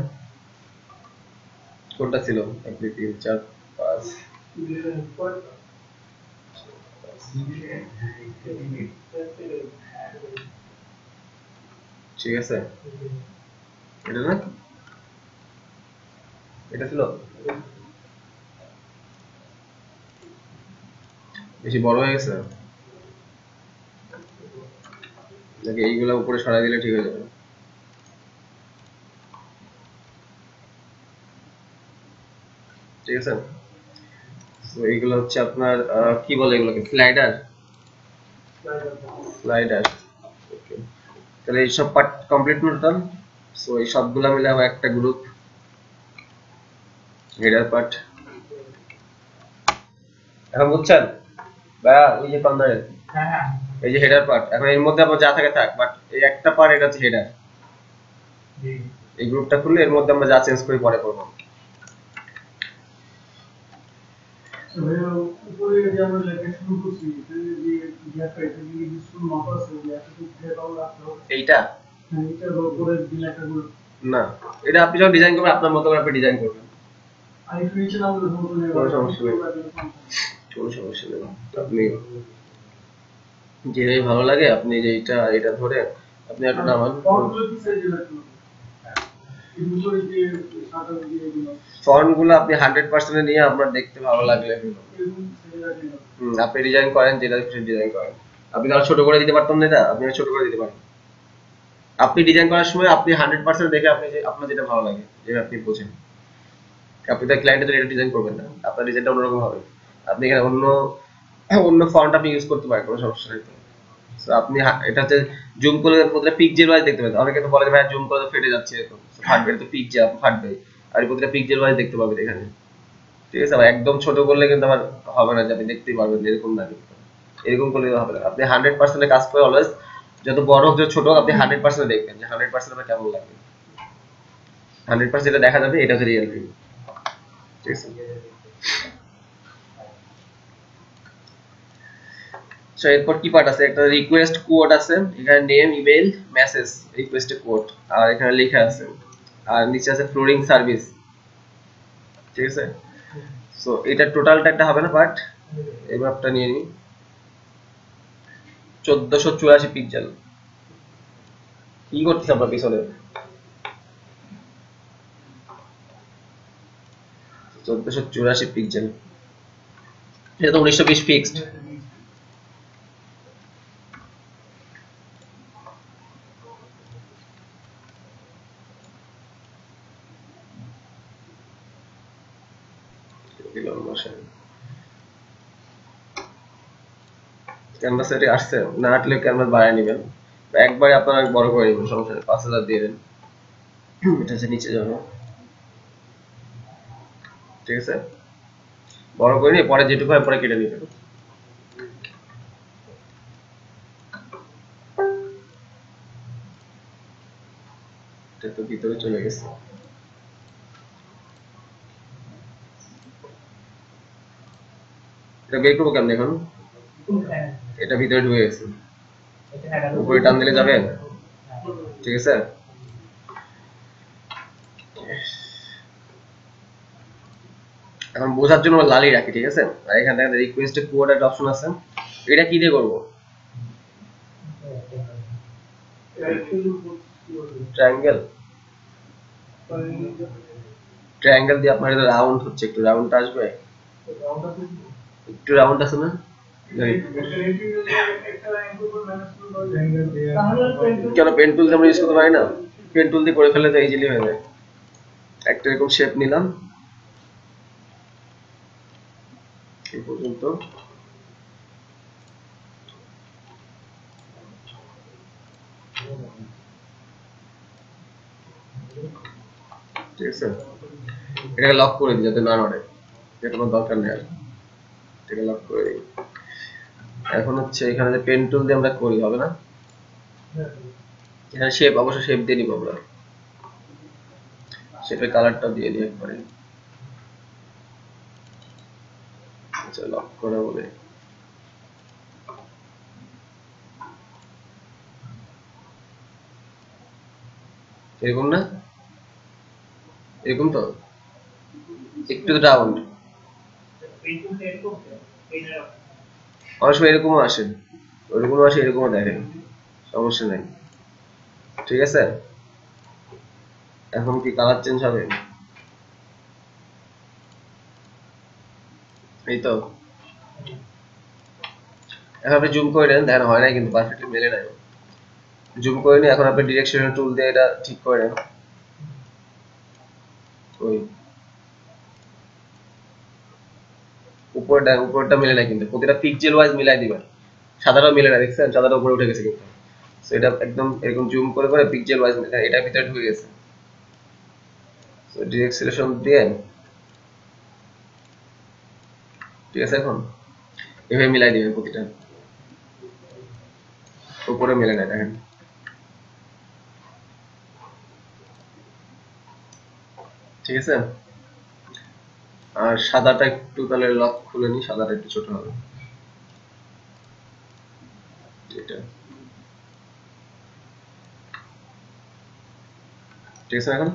কোনটা ছিল? 1 2 3 4 5 ঠিক আছে, এটা না, এটা ছিল বেশি বড় হয়ে গেছে নাকি এইগুলা উপরে সরাই দিলে ঠিক হয়ে যাবে? ঠিক আছে, তো এইগুলো হচ্ছে আপনার কি বলে এগুলোকে, স্লাইডার। স্লাইডার, ওকে। তাহলে এই সব পার্ট কমপ্লিট টোটাল। সো এই সবগুলা মিলে আবার একটা গ্রুপ হেডার পার্ট। এখন বুঝছেন ভাইয়া, ওই যে কর্নারে হ্যাঁ এই যে হেডার পার্ট, এখন এর মধ্যে আপনার যা থাকে থাক, বাট এই একটা পার্ট এটা হচ্ছে হেডার। এই গ্রুপটা খুললে এর মধ্যে আমরা যা চেঞ্জ করি পরে করবো। উপরে যে আমরা লেখা শুরু করছি যে ইয়াটা এটা কি স্কুল মাপ আছে ইয়াটা তো দেখাও রাখতে হবে। এইটা এটার উপরে যে লেখাগুলো না, এটা আপনি যখন ডিজাইন করবেন আপনার মতো করে আপনি ডিজাইন করবেন, আই ফিনিশন আমাদের বলতে কোনো সমস্যা নেই, কোনো সমস্যা নেই। আপনি যেটাই ভালো লাগে আপনি যে এটা এটা ধরে আপনি একটা নামান। ফর্মগুলো কি সাইজে রাখতে হবে? এগুলো যে সাদা দিয়ে এগুলো ফন্টগুলো আপনি 100% এ নিয়ে আপনার দেখতে ভালো লাগলে আপনি ডিজাইন করেন, যেটা ডিজাইন করেন। আপনি তাহলে ছোট করে দিতে পারতেন না, এটা আপনি ছোট করে দিতে পারেন। আপনি ডিজাইন করার সময় আপনি 100% দেখে আপনি যে আপনার যেটা ভালো লাগে, যেটা আপনি বোঝেন। আপনি তার ক্লায়েন্টের এটা ডিজাইন করবেন না, আপনার ডিজাইনটা অন্যরকম হবে। আপনি এখানে অন্য অন্য ফন্ট আপনি ইউজ করতে পারেন, কোনো সমস্যা নেই। তো আপনি এটাতে জুম করে প্রতিটা পিক্সেল ওয়াইজ দেখতে পাবেন। অনেকে তো বলে যে ভাই জুম করে তো ফেটে যাচ্ছে, এরকম ফাটবে, তো পিক্সেল ফাটবে, আর প্রতিটা পিক্সেল ওয়াইজ দেখতে পাবেন এখানে। ঠিক আছে, আবার একদম ছোট করলে কিন্তু আমার হবে না যে আপনি দেখতেই পারবেন, এরকম না, এরকম করলে হবে না। আপনি 100% কাজ করে অলওয়েজ, যত বড় হোক যত ছোট হোক, আপনি 100% দেখবেন যে 100% আপনার কেমন লাগে। 100% যেটা দেখা যাবে এটা হচ্ছে রিয়েল ভিউ। ঠিক আছে, সো এরপর কি পার্ট আছে, একটা রিকোয়েস্ট কোড আছে, এখানে name, email, message, request code, আর এখানে লেখা আছে, আর নিচে আছে ফ্লোরিং সার্ভিস। ঠিক আছে, সো এটা টোটালটা একটা হবে না পার্ট। এই মাপটা নিয়ে নিই, 1484 পিক্সেল। কি করতেছে আপনার পিছনে? 1484 পিক্সেল, এটা তো 1920 ফিক্সড। ক্যানভাস এটি আসছে না, আটলে ক্যানভাস বাড়ায় নেবেন, একবারে আপনারা বড় করে নেবেন, সমস্যা নেই, 5000 দিয়ে দেন। এটা হচ্ছে নিচে যাবে। ঠিক আছে, বড় করে নিয়ে পরে যেটুকু হয় পরে কেটে নেবেন। এটা তো ভিতরে চলে গেছে, এটা বের করবো কেমন এখন? এটা ভিতরে ঢুকে গেছে, উপরে টান দিলে যাবে। ঠিক আছে, এখন বোঝার জন্য লালি রাখি। ঠিক আছে, আর এখানে দেখেন রিকোয়েস্ট কোড একটা অপশন আছে, এটা কি দিয়ে করবো? ট্রায়াঙ্গেল, ট্রায়াঙ্গেল দিয়ে আপনার এটা রাউন্ড হচ্ছে, একটু রাউন্ড আসবে, একটু রাউন্ড আছে না? কেন পেন টুল আমরা ইউজ করতে পারি না? পেন টুল দিয়ে করে ফেললে তো ইজিলি হয়ে যায়। একটা এরকম শেপ নিলাম এই পর্যন্ত। ঠিক আছে, এটাকে লক করে দিই যাতে না নড়ে, এটা কোনো দরকার নেই আর। এটাকে লক করে দিই। এখন হচ্ছে এখানে যে পেন টুল দিয়ে আমরা করি, হবে না? এখানে শেপ, অবশ্য শেপ দিয়ে নিব আমরা, শেপের কালারটা দিয়ে দিই একবারে। আচ্ছা, লক করা বলে এরকম না, এরকম তো, একটু ডাউন, অনেক সময় এরকমও আসে, ওইরকমও আসে, এরকমও দেখে, সমস্যা নাই। ঠিক আছে, এখন কি কালার চেঞ্জ হবে? এই তো, এখন আপনি জুম করে নেন, দেখেন হয় নাই কিন্তু, পারফেক্টলি মেলে নাই। জুম করে নিয়ে এখন আপনি ডিরেকশন টুল দিয়ে এটা ঠিক করে নেন। ওই উপরটা মিলে না কিন্তু, প্রতিটা পিক্সেল ওয়াইজ মিলাই দিবেন। সাদাটাও মিলে না, দেখছেন সাদাটা উপরে উঠে গেছে কিন্তু। তো এটা একদম এরকম জুম করে করে পিক্সেল ওয়াইজ মিলে, এটার ভিতরে ঢুকে গেছে। তো ডিরেক্ট সিলেকশন দিয়ে, ঠিক আছে, এখন এভাবে মিলাই দিবেন প্রতিটা, উপরে মিলে না, দেখেন। ঠিক আছে, আর সাদাটা একটু তাহলে লক খুলে নি, সাদাটা একটু ছোট হবে এটা। ঠিক আছে, এখন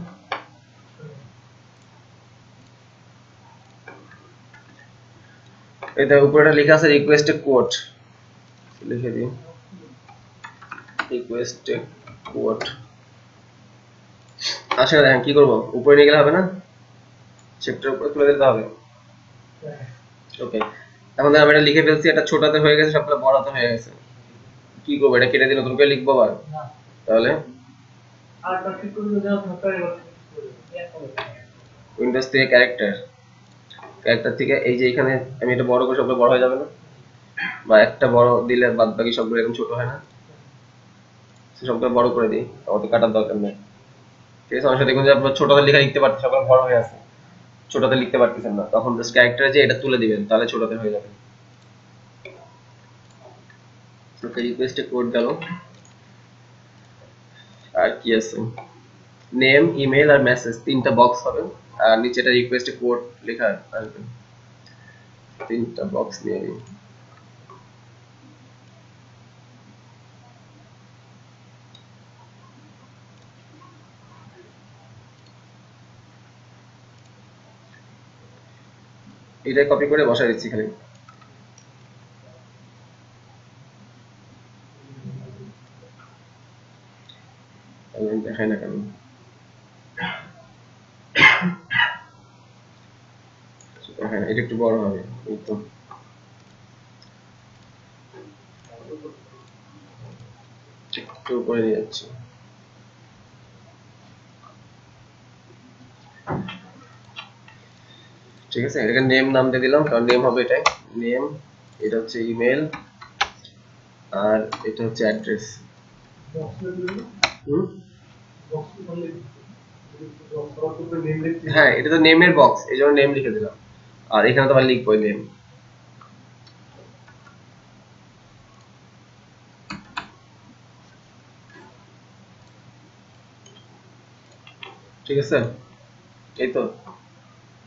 এটা উপরে লেখা আছে রিকোয়েস্ট কোড, লিখে দিই রিকোয়েস্ট কোড। আচ্ছা দেখেন কি করবো, উপরে নিয়ে গেলে হবে না, চ্যাপ্টার উপরে তুলে দিতে হবে। ওকে, এখন আমি এটা লিখে ফেলছি, এটা ছোটতে হয়ে গেছে, সবগুলো বড়তে হয়ে গেছে। কি করবো, এটা কেটে দিয়ে নতুন করে লিখবো আবার? তাহলে উইন্ডোজ থেকে ক্যারেক্টার থেকে এই যে এখানে আমি এটা বড় করে, সবগুলো বড় হয়ে যাবে না, বা একটা বড় দিলে বাদ বাকি সবগুলো এরকম ছোট হয় না, সবগুলো বড় করে দিই, আমাদের কাটার দরকার নেই। ঠিক আছে, আমার সাথে দেখুন যে আপনার ছোটতে লেখা লিখতে পারছেন, সবগুলো বড় হয়ে আছে, ছোটতে লিখতে পারতেছেন না, তখন জাস্ট ক্যারেক্টারে যে এটা তুলে দিবেন, তাহলে ছোটতে হয়ে যাবে। ওকে, রিকোয়েস্টে কোড গেল, আর কি আছে, নেম, ইমেল আর মেসেজ, তিনটা বক্স হবে, আর নিচে এটা রিকোয়েস্টে কোড লেখা আসবে, তিনটা বক্স নিয়ে নিই। এটাই কপি করে বসাই দিচ্ছি খালি, দেখাই না কেন, হ্যাঁ এটা একটু বড় হবে, এই তো, একটু উপরে নিয়ে যাচ্ছি। ঠিক আছে, এটাকে নেম নাম দিয়ে দিলাম, কারণ নেম হবে এটাই, নেম, এটা হচ্ছে ইমেল, আর এটা হচ্ছে অ্যাড্রেস। হ্যাঁ, এটা তো নেমের বক্স, এই জন্য নেম লিখে দিলাম, আর এখানে তো আবার লিখবো নেম। ঠিক আছে, এই তো,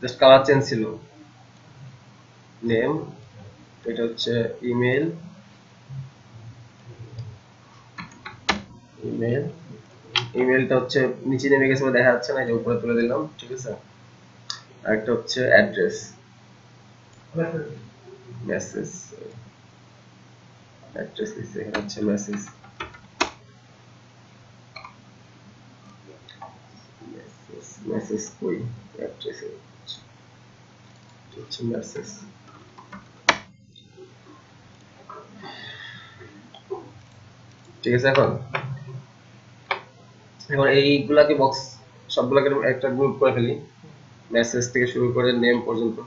জাস্ট কালার চেঞ্জ ছিল, নেম, এটা হচ্ছে ইমেল, ইমেল, ইমেলটা হচ্ছে নিচে নেমে গেছে বলে দেখা যাচ্ছে না, যে উপরে তুলে দিলাম। ঠিক আছে, আর একটা হচ্ছে অ্যাড্রেস, মেসেজ, অ্যাড্রেস দিচ্ছে, এখানে হচ্ছে মেসেজ, মেসেজ কই, অ্যাড্রেস হচ্ছে মেসেজ। ঠিক আছে, এখন এখন এইগুলাকে বক্স সবগুলাকে একটা গ্রুপ করে ফেলি, মেসেজ থেকে শুরু করে নেম পর্যন্ত।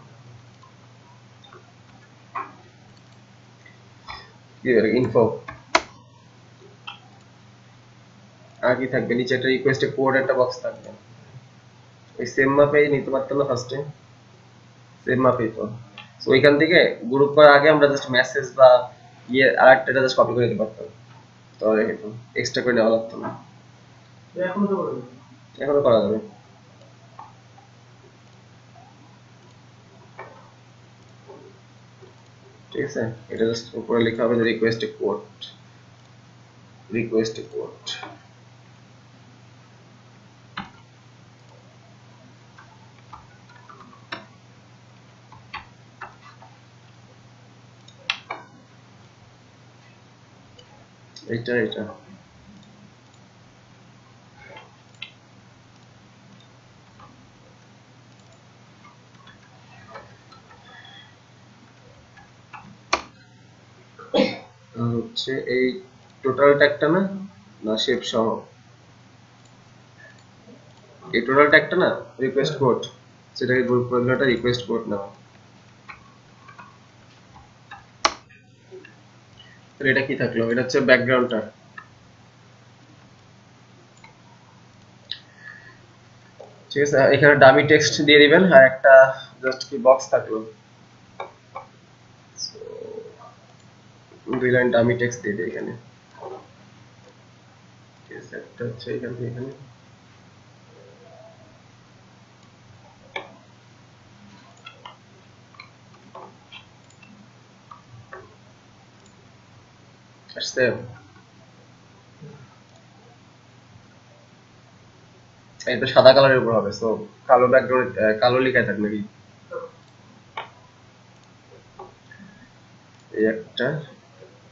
ইনফো, আর কি থাকবে, নিচে একটা রিকোয়েস্টে কোড একটা বক্স থাকবে, ওই সেম মাপেই নিতে পারতাম না ফার্স্টে, সেম মাপেই তো, তো ওইখান থেকে গ্রুপ করার আগে আমরা জাস্ট মেসেজ বা ইয়ে আর একটা জাস্ট কপি করে দিতে পারতাম, তাহলে হতো, এক্সট্রা করে নেওয়া লাগতো না। এখনো করা যাবে। ঠিক আছে, এটা জাস্ট উপরে লেখা হবে যে রিকোয়েস্ট কোড, এটা হচ্ছে এই টোটাল ট্যাগটা না, না শেপ সহ? এই টোটাল ট্যাগটা না রিকোয়েস্ট কোড, সেটাকে গ্রুপ প্রয়োজনটা রিকোয়েস্ট কোড নাও। এটা কি থাকলো? এটা হচ্ছে ব্যাকগ্রাউন্ডটা। ঠিক আছে, এখানে ডামি টেক্সট দিয়ে দিবেন আর একটা জাস্ট কি বক্স থাকলো, দুই লাইন ডামি টেক্সট দিয়ে দিই এখানে। ঠিক আছে, একটা হচ্ছে এখান থেকে এখানে। আসছে? এটা সাদা কালারের উপর হবে, সো কালো ব্যাকগ্রাউন্ড, কালো লেখায় থাকবে কি। এই একটা,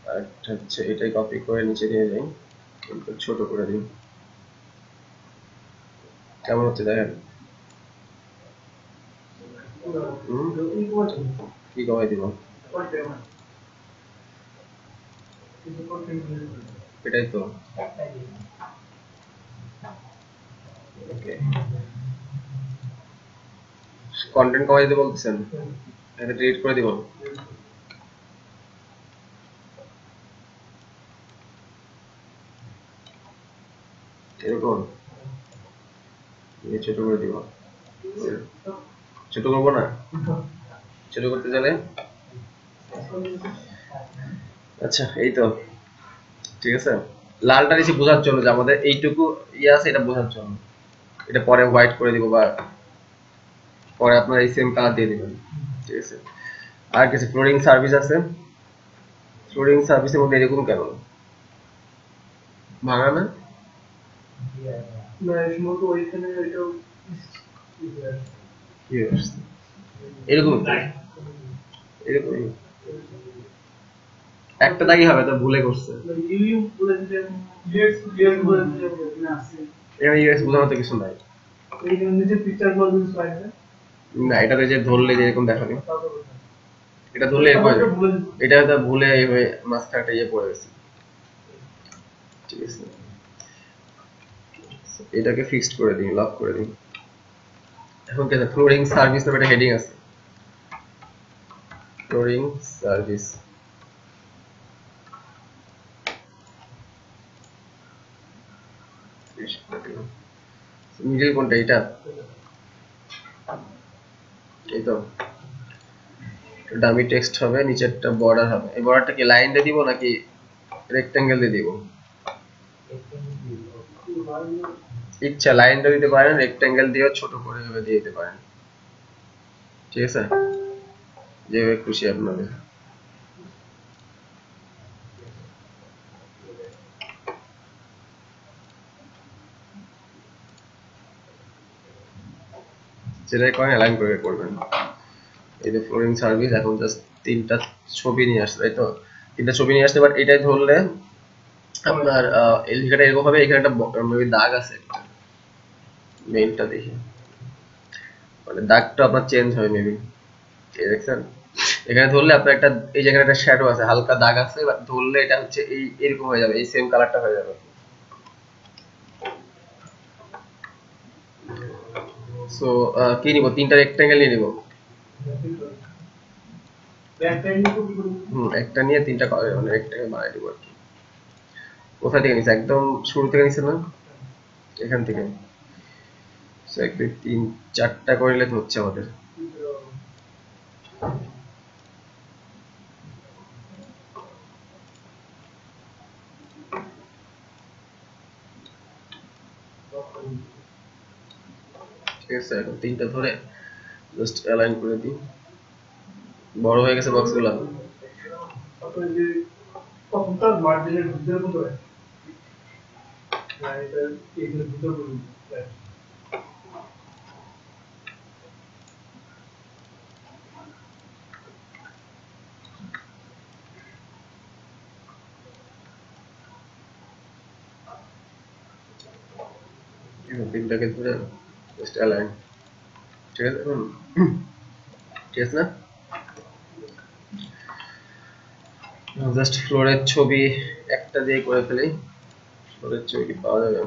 আরেকটা হচ্ছে এটাই কপি করে নিচে নিয়ে যাই, কিন্তু ছোট করে দিই। কেমন হচ্ছে দেখেন? কি কমাই দিব? এটাই তো। ওকে, কন্টেন্ট কমাই দিতে বলতেছেন, এটা ডিলিট করে দিব। এরকম ছোট করে দিব, ছোট করবো না, ছোট করতে গেলে। আচ্ছা এই তো, ঠিক আছে। লালটা নিচে বোঝার জন্য যে আমাদের এইটুকু ইয়ে আছে, এটা বোঝার জন্য। এটা পরে হোয়াইট করে দিব বা পরে আপনার এই সেম কালার দিয়ে দিবেন। ঠিক আছে, আর কিছু ফ্লোরিং সার্ভিস আছে। ফ্লোরিং সার্ভিসের মধ্যে এরকম কেন ভাঙা না? এরকম এরকম একটা দাগই হবে, তো ভুলে করছে। এখানে ইউএস বোঝানোর তো কিছু নাই। না, এটাতে যে ধরলে যে এরকম দেখাবে, এটা ধরলে এটা হয়তো ভুলে হয়ে মাঝখানে একটা ইয়ে পড়ে গেছে। ঠিক আছে, এটাকে ফিক্সড করে দিই, লক করে দিই। এখন কি আছে? ফ্লোরিং সার্ভিস নামে একটা হেডিং আছে, ফ্লোরিং সার্ভিস। মিডল কোনটা? এটা এই তো। ডামি টেক্সট হবে, নিচে একটা বর্ডার হবে। এই বর্ডারটা কি লাইন দিয়ে দিব নাকি রেক্টেঙ্গেল দিয়ে দিব? ইচ্ছা লাইন দিয়ে দিতে পারেন, রেক্টেঙ্গেল দিয়েও ছোট করে দিয়ে দিতে পারেন। ঠিক আছে, যেভাবে খুশি আপনাদের। যেটাই করেন অ্যালাইন করে করবেন। এই যে ফ্লোরিং সার্ভিস, এখন জাস্ট তিনটা ছবি নিয়ে আসতে, তাই তো? তিনটা ছবি নিয়ে আসতে, বাট এটাই ধরলে আপনার এই লেখাটা এরকম হবে। এখানে একটা মেবি দাগ আছে, মেইনটা দেখি, মানে দাগটা আপনার চেঞ্জ হয় মেবি। এই দেখছেন, এখানে ধরলে আপনার একটা, এই জায়গায় একটা শ্যাডো আছে, হালকা দাগ আছে, বাট ধরলে এটা হচ্ছে এই এরকম হয়ে যাবে, এই সেম কালারটা হয়ে যাবে। সো কি নিব? তিনটা রেক্টেঙ্গেল নিয়ে নিব। একটা নিয়ে তিনটা মানে রেক্টেঙ্গেল বানাই দিব আর কি। কোথা থেকে নিছে? একদম শুরু থেকে নিছে না? এখান থেকে। সো এক দুই তিন চারটা করলে তো হচ্ছে আমাদের। ঠিক আছে, এখন তিনটা ধরে জাস্ট অ্যালাইন করে দিই। বড় হয়ে গেছে বক্সগুলো। তিনটাকে ধরে জাস্ট অ্যালাইন, ঠিক আছে? ঠিক আছে না? জাস্ট ফ্লোরের ছবি একটা দিয়ে করে ফেলি। ফ্লোরের ছবি কি পাওয়া যাবে?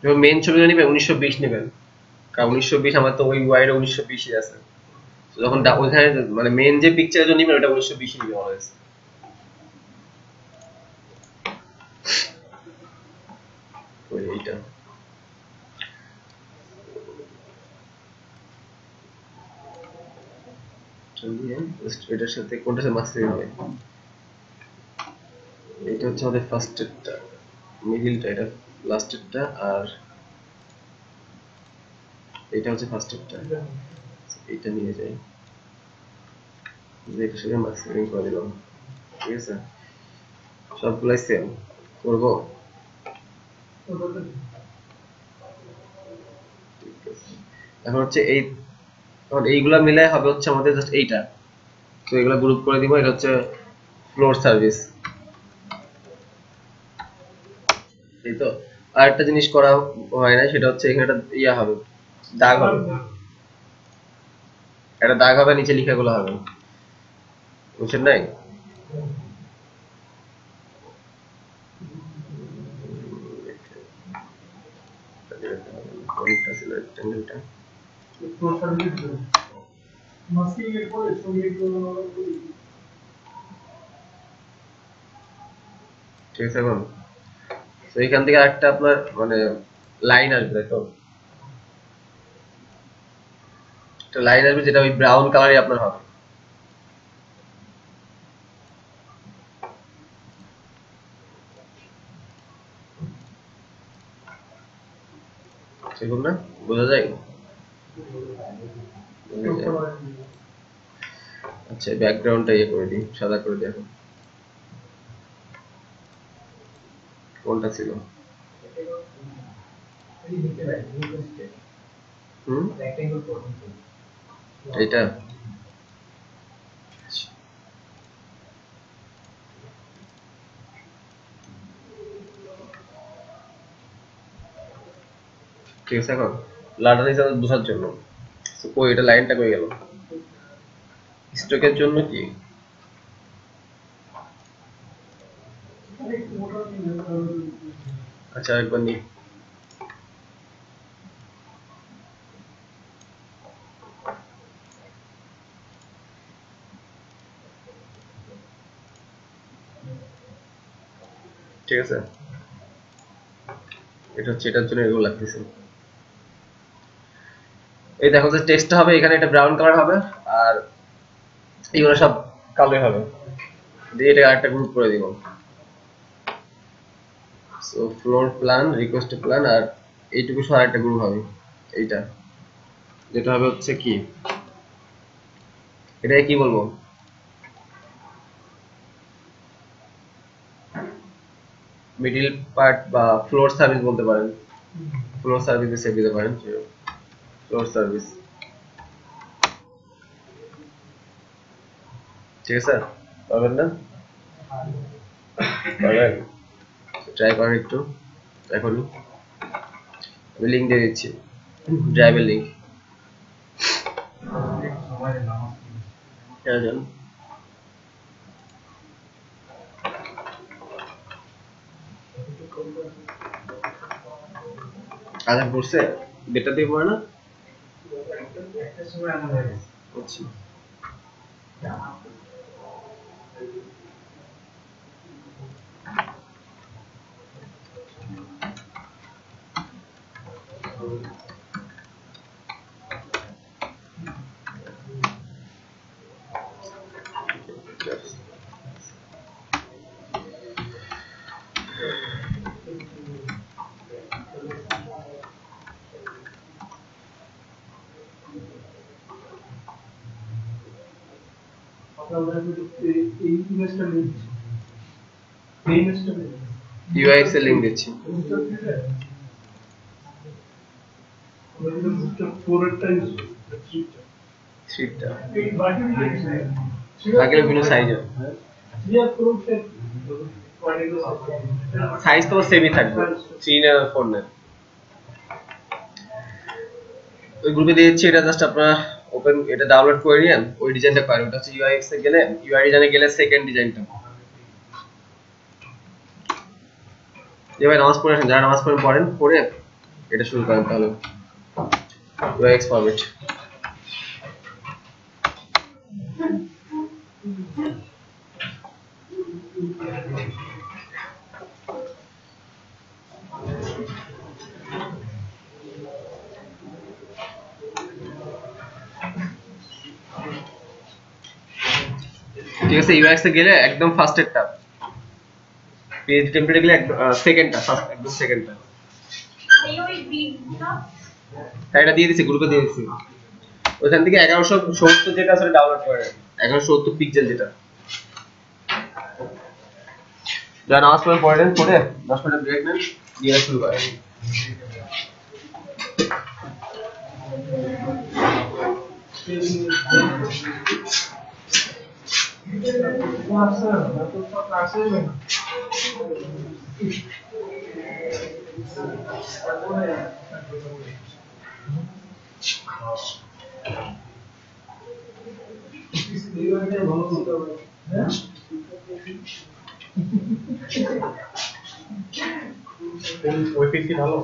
যখন মেইন ছবিটা নিবেন 1920 নেবেন, কারণ 1920 আমার তো ওই ওয়াইড 1920 আছে। যখন ওইখানে মানে মেইন যে পিকচারের জন্য নিবেন ওটা 1920 নিবে অলওয়েজ। ওই এইটা এটার সাথে কোনটা মাঝখানে হবে? এটা হচ্ছে আমাদের ফার্স্টেরটা, মিডিলটা, এটা লাস্টেরটা, আর এটা হচ্ছে ফার্স্টেরটা। এটা নিয়ে যাই, এটার সাথে মাস্কিং করে দিলাম, ঠিক আছে? সবগুলাই সেম করবো। এখন হচ্ছে এই, এখন এইগুলা মিলে হবে হচ্ছে আমাদের জাস্ট এইটা। তো এগুলা গ্রুপ করে দিব, এটা হচ্ছে ফ্লোর সার্ভিস, এই তো। আর একটা জিনিস করা হয় না, সেটা হচ্ছে এখানে একটা ইয়া হবে, দাগ হবে, একটা দাগ হবে, নিচে লেখাগুলো হবে, বুঝছেন নাই? কোনটা ছিল রেক্টেঙ্গেলটা? ঠিক আছে। এখন তো এখান থেকে একটা আপনার মানে লাইন আসবে, তাই তো? একটা লাইন আসবে যেটা ওই ব্রাউন কালারই আপনার হবে, সেরকম না? বোঝা যায়? আচ্ছা, ব্যাকগ্রাউন্ডটা ইয়ে করে দিই, সাদা করে দিই। এখন কোনটা ছিল? এইটা? ঠিক আছে। এখন লাডার হিসাবে বোঝার জন্য কই এটা লাইনটা কই গেল? স্ট্রোকের জন্য কি? আচ্ছা, একবার নি। ঠিক আছে, এটা হচ্ছে এটার জন্য এগুলো লাগতেছে। এই দেখো যে টেক্সটটা হবে এখানে, এটা ব্রাউন কালার হবে, আর এগুলো সব কালো হবে। দিয়ে এটা আরেকটা গ্রুপ করে দিব। So floor plan, request plan, আর এইটুকু সহ আরেকটা গ্রুপ হবে, এইটা যেটা হবে হচ্ছে কি, এটাকে কি বলবো? মিডিল পার্ট বা ফ্লোর সার্ভিস বলতে পারেন। ফ্লোর সার্ভিসে সেভ দিতে পারেন, ফ্লোর সার্ভিস। ঠিক আছে, পাবেন না? পাবেন, ট্রাই করেন একটু এখনই। আমি লিঙ্ক দিয়ে দিচ্ছি, ড্রাইভের লিঙ্ক। হ্যাঁ, যান। আধা পড়ছে, ডেটা দিয়ে পড়ে না? আচ্ছা, ইউআইএক্স এর লিঙ্ক দিচ্ছি। থ্রিটা এই বাকি বাকি বিভিন্ন সাইজের সাইজ তো সেমই থাকবে 3 আর 4 না ওই গ্রুপে দিয়েছি এটা জাস্ট আপনারা ওপেন এটা ডাউনলোড করে নিন ওই ডিজাইনটা পারেন ওটা হচ্ছে ইউআইএক্স এ গেলে ইউআই ডিজাইনে গেলে সেকেন্ড ডিজাইনটা এবার নামাজ পড়েন যারা নামাজ পড়েন পড়ে এটা শুরু করেন তাহলে ইউআইএক্স ফরম্যাট ঠিক আছে ইউআইএক্স এ গেলে একদম ফার্স্ট একটা পেজ টেমপ্লেটে গেলে সেকেন্ডটা ফার্স্ট একদম সেকেন্ডটা এটা দিয়ে দিছি গ্রুপে দিয়ে দিছি ওখান থেকে 1170 যেটা আসলে ডাউনলোড করে 1170 পিক্সেল যেটা যারা নামাজ পড়েন পড়ে 10 মিনিট ব্রেক নেন দিয়ে শুরু করেন ওই পিসি ভালো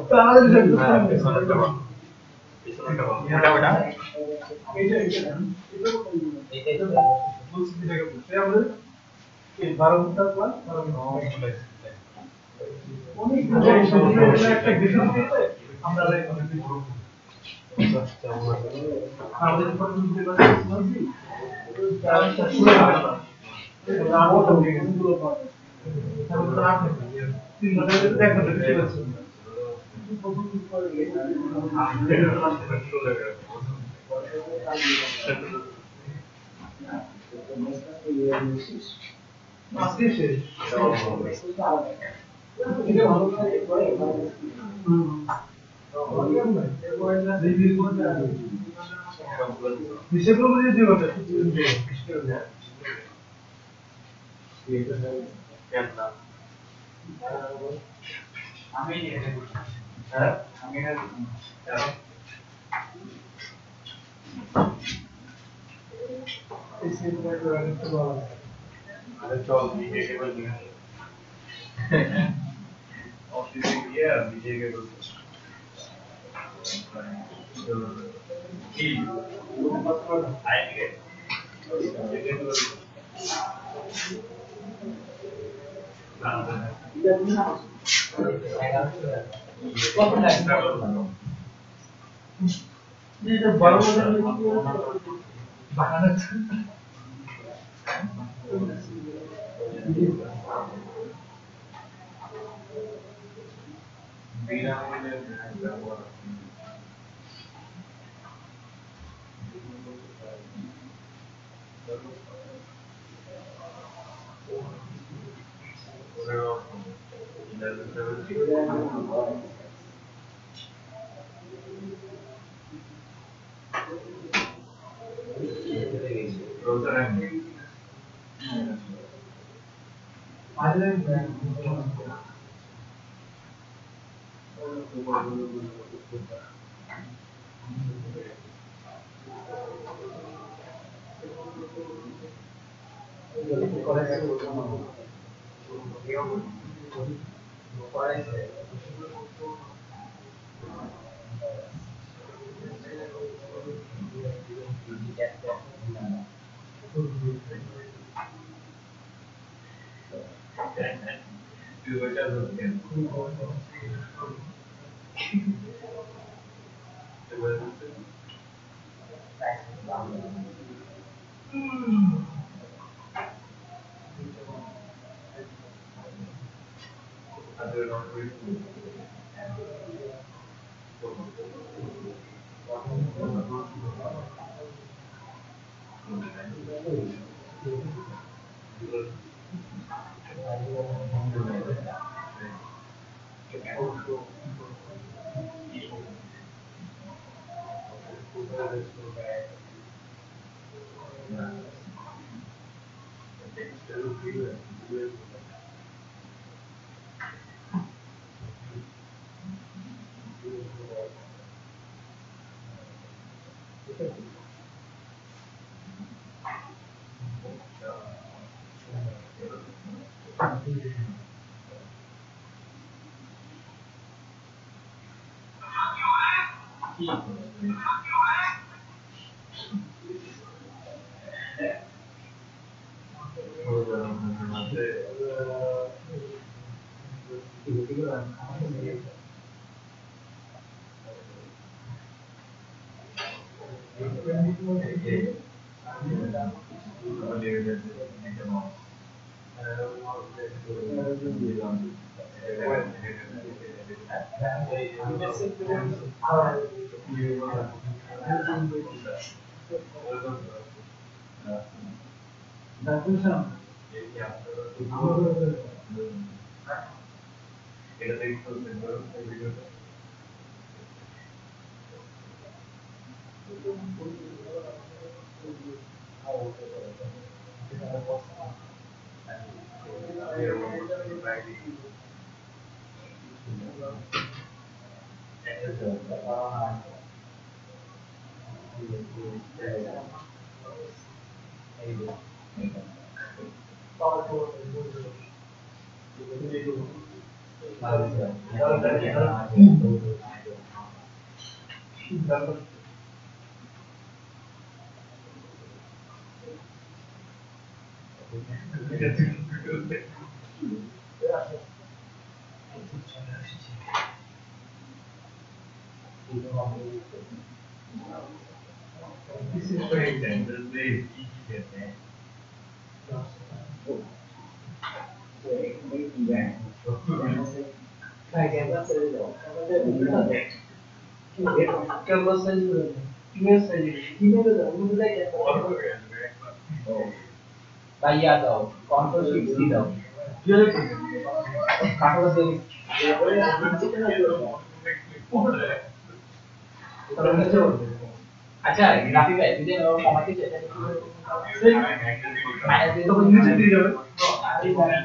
अच्छा ग्राफिक है तुझे कॉमेडी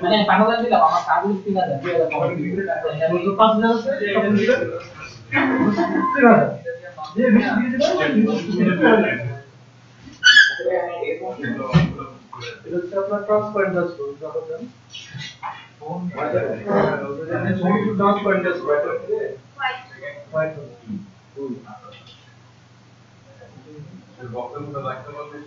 মানে পাঠাতে দিলাম আমার কাগজ 3000 তো 5000 আছে এটা আপনার ক্রস পয়েন্ট আছে ক্রস পয়েন্ট আছে বক্তব্য রাখতে পারবে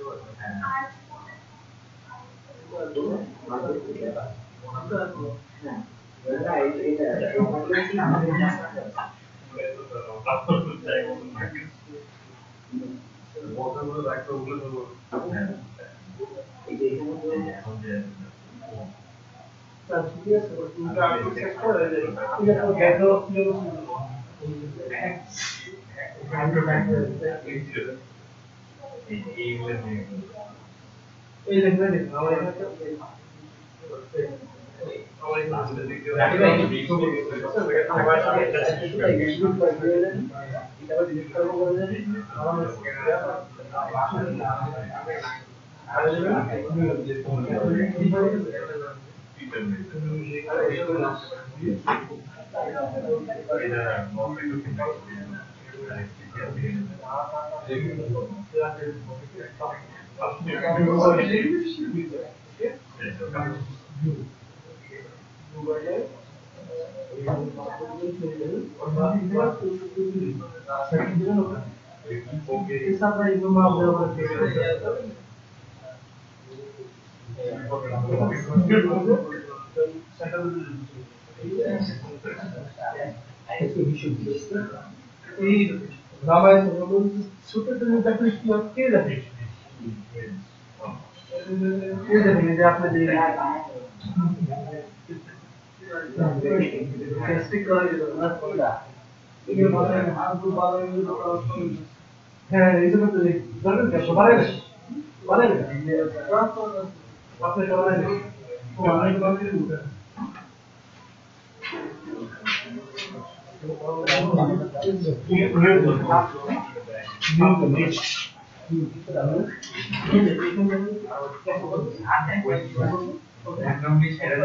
randomly share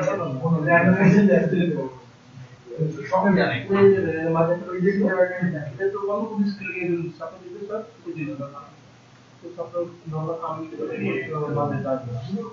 সব জানে মাঝে তো রিজেক্ট হয়ে গেছে এটা তো কোনো পুলিশ ক্লিয়ার সাথে দিতে স্যার তো দিতে না তো সাথে নরমাল আমি তো মাঝে কাজ একটা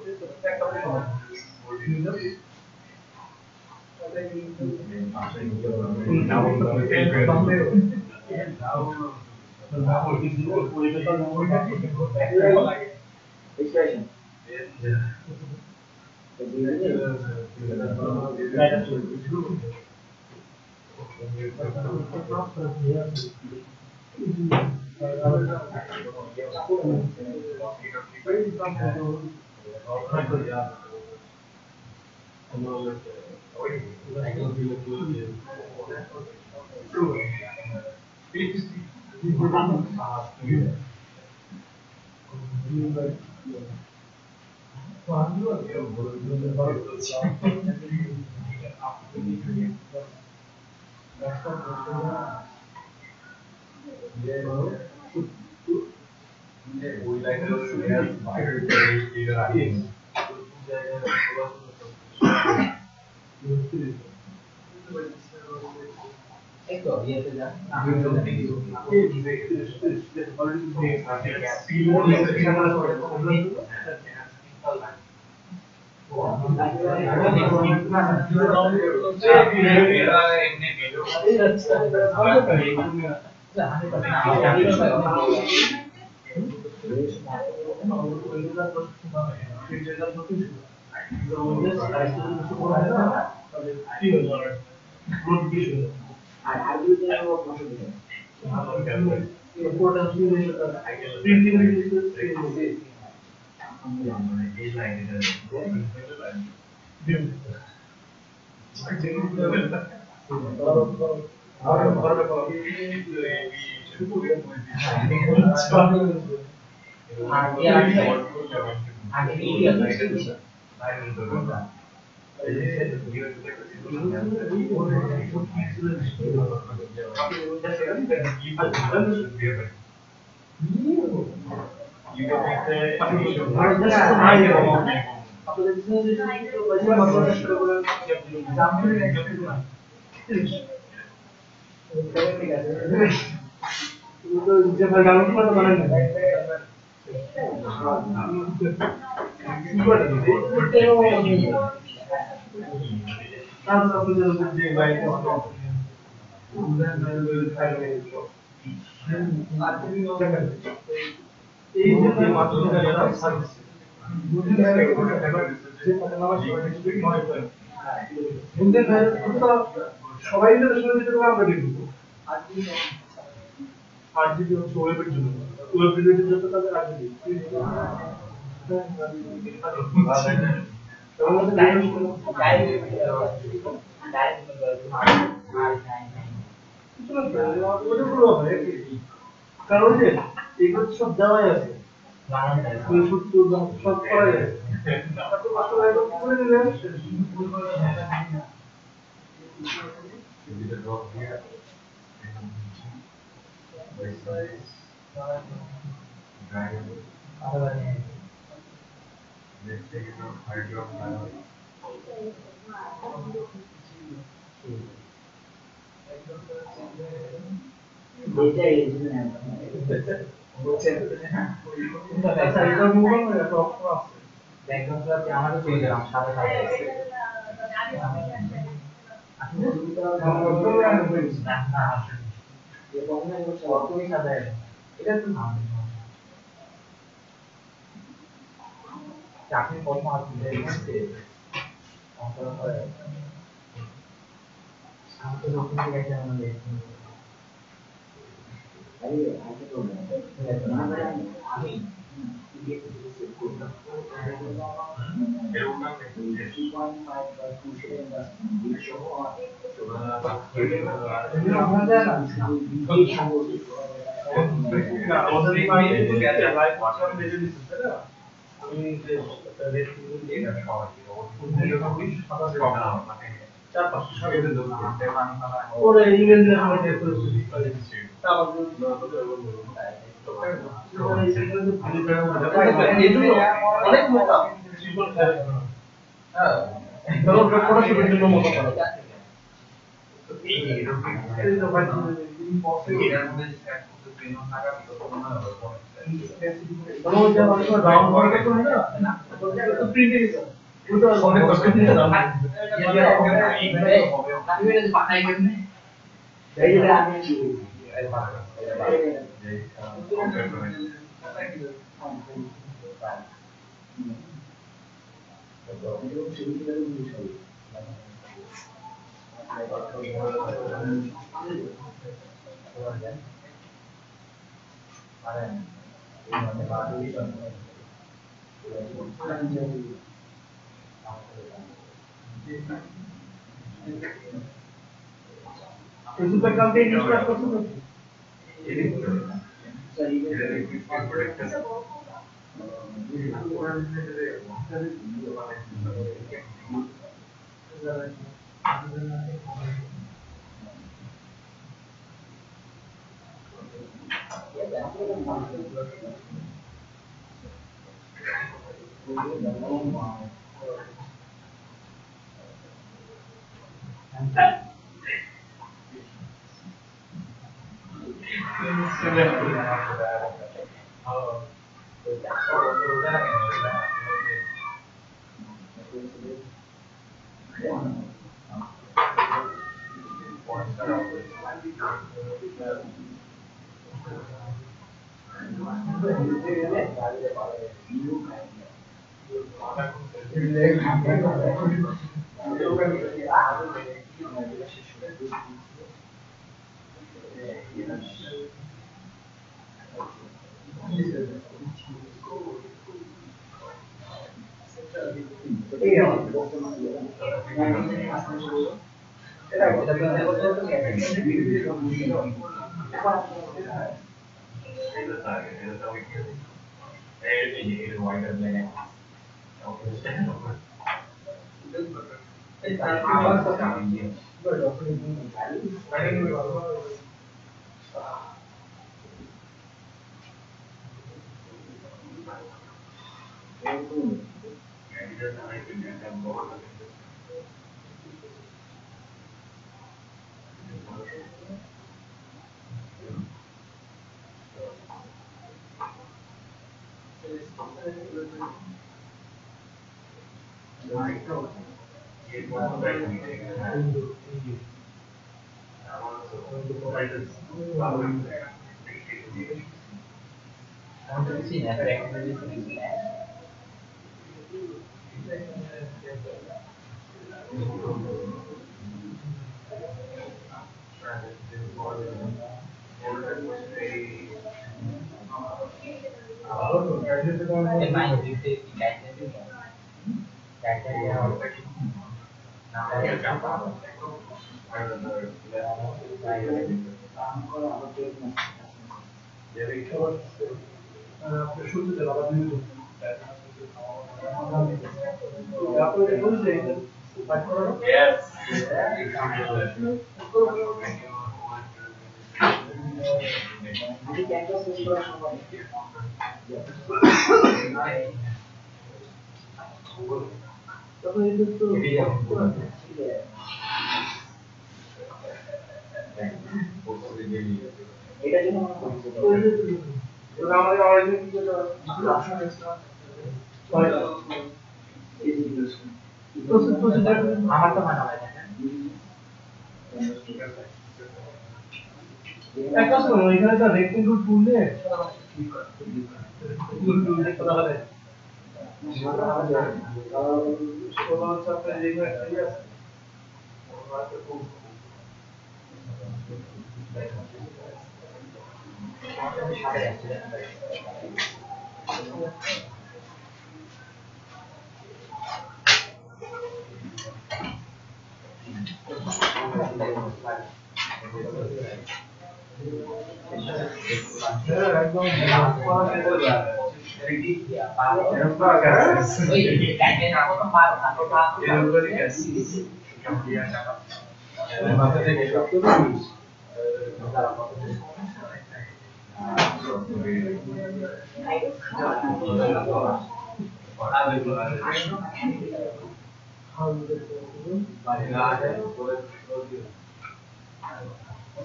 esto y este ya সবাই মিলে শুনে আমরা দেখব আর যদি ওয়েবের জন্য ওয়েব রিলেটেড যত তাদের আগে দিই কারণ যে এগুলো সব দেওয়াই আছে সব করা যায় চাকরি কর্ম আছে অনেক হ্যাঁ ধরো ফটোশুটের জন্য মতো করে এই তো ভাই তুমি বক্সে এর মধ্যে সেট করতে পেন নাগা তো মনে হবে ধরো যে অনেক রাউন্ড করে তো না তো প্রিন্ট এর ওটা অনেক কষ্ট দিয়ে দাও আমি এটা বানাই কেমনে এই যে আমি Facebook account e install করছো নাকি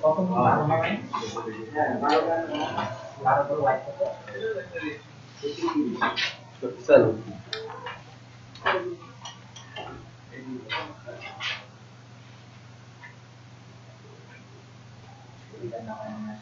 কখন ভালো হবে? হ্যাঁ, ভালো গান ভালো করে লাইক করতে। চল এটা না হয় না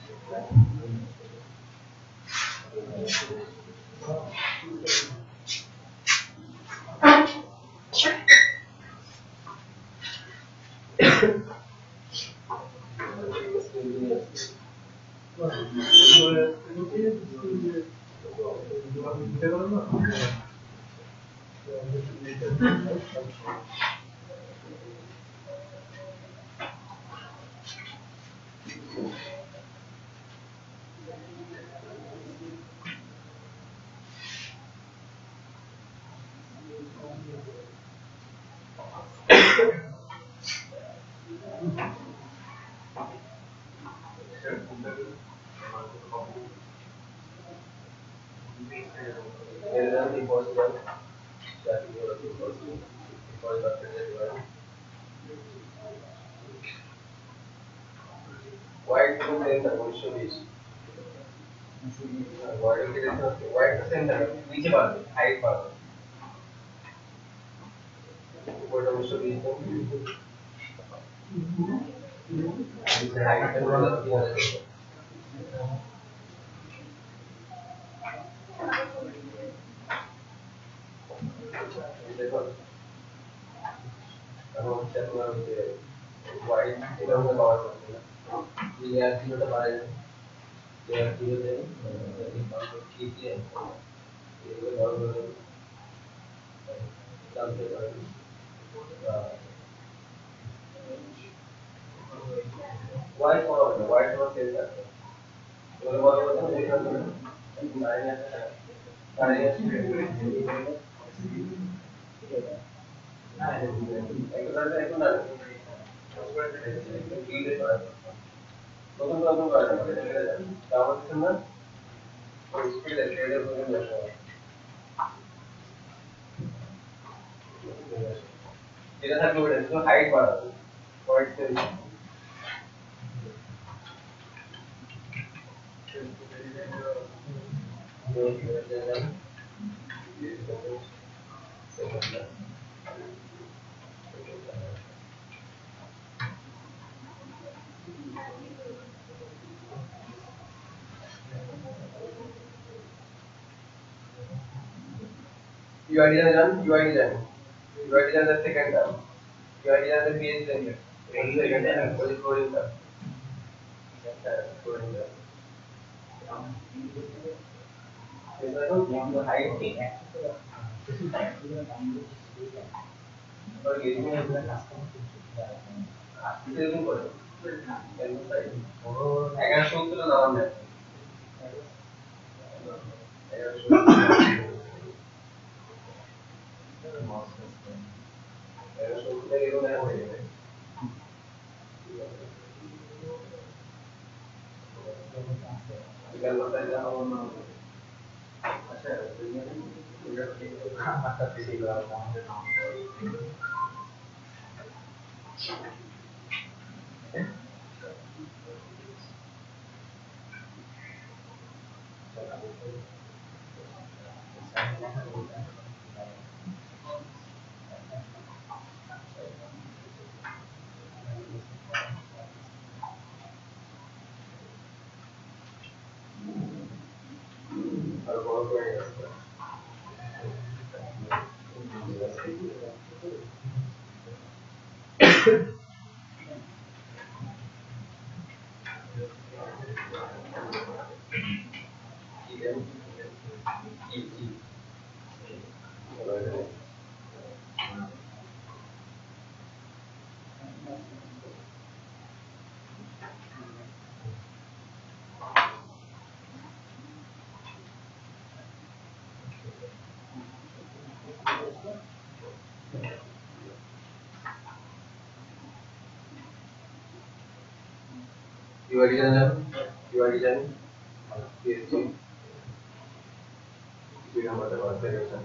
white center 1920 white center নিচে পাবে হাইট পাবে ওটা 1920 হাইট পুরো দেখো এবং আপনার যে white এটা হচ্ছে পাওয়া যাচ্ছে না লেয়ার জিরোটা পাওয়া যায় লেয়ার জিরোতে কি দিয়ে এগুলো বড় করে জানতে পারেন white পাওয়া যায় white হলো সেল আছে এগুলো বড় করে দেখা যাবে লাইন আছে লাইন আছে এগুলো এখন না প্রথম প্রথম করা যাবে তাহলে না স্পিড আছে এর প্রথম বসা এটা থাকলে ওটা তো হাইট বাড়াবে হোয়াইট সেল UID জানেন UID জানেন UID জানেন সেকেন্ড টার্ম UID জানেন পেজ জানেন এই সেকেন্ড টার্ম ওই কোডিং টার্ম কোডিং টার্ম এটা হলো হাইট ঠিক আছে और ये में अपना कास्टम আসলে কি করে এর সাইড ও 1100 কিলো দাম নেয় 1100 কিলো এর নেয় হয়ে যাবে এর কথাই যা হলো না আচ্ছা এটা মাথা থেকে গেল আমাদের নাম আর বড় করে গেছে UID জানেন UID জানেন PSC দুই নম্বরে বাদ দিয়ে গেছেন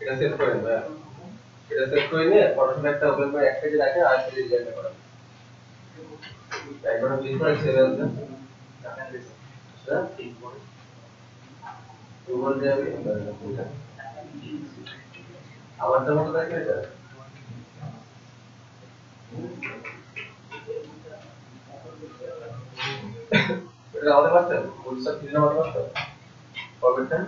এটা সেভ করেন ভাই, এটা সেভ করে নিয়ে ফটোশপ একটা ওপেন করে এক পেজে রাখেন আর পেজে ডিজাইন করেন। একবার ক্লিক করে সেভ অ্যাজ দেন। আচ্ছা ওগুলো দিয়ে আমি আমারটার মতো দেখে এটা এটা আমাদের পারছেন বুটস্ট্র্যাপ কিনে আমাদের পারছেন ফরম্যাটটা।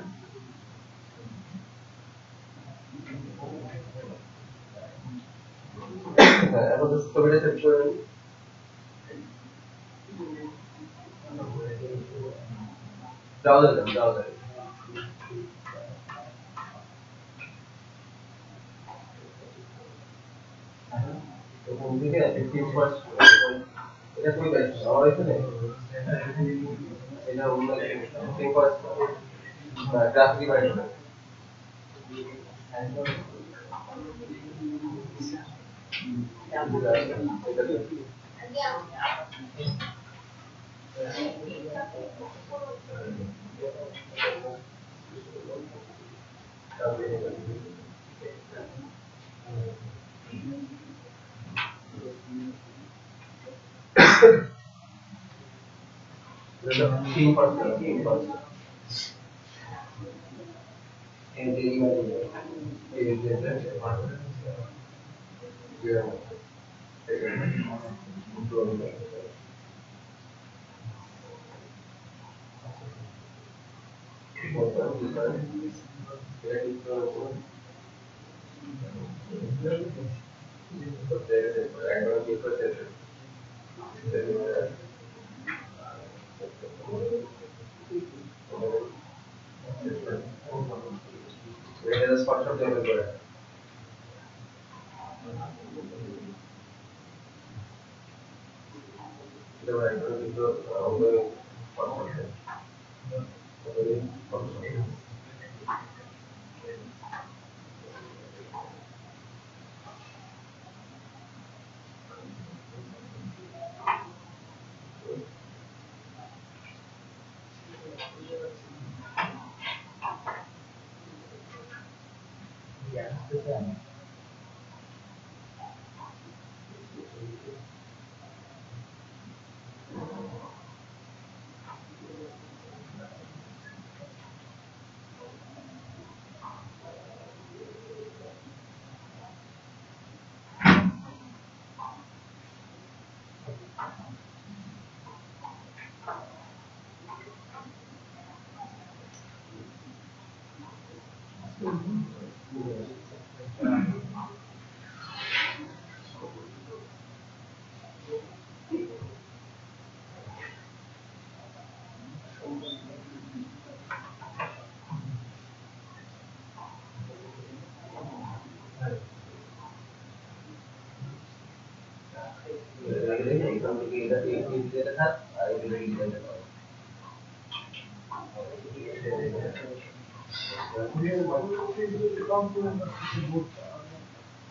হ্যাঁ এখন তো ছবিটা সেভ করে নিন। ব্রাউজার যান, ব্রাউজার ওখান থেকে 15% এটা কই পাইছো আমার এখানে এটা অন্য 15% গ্রাফিক বাইরে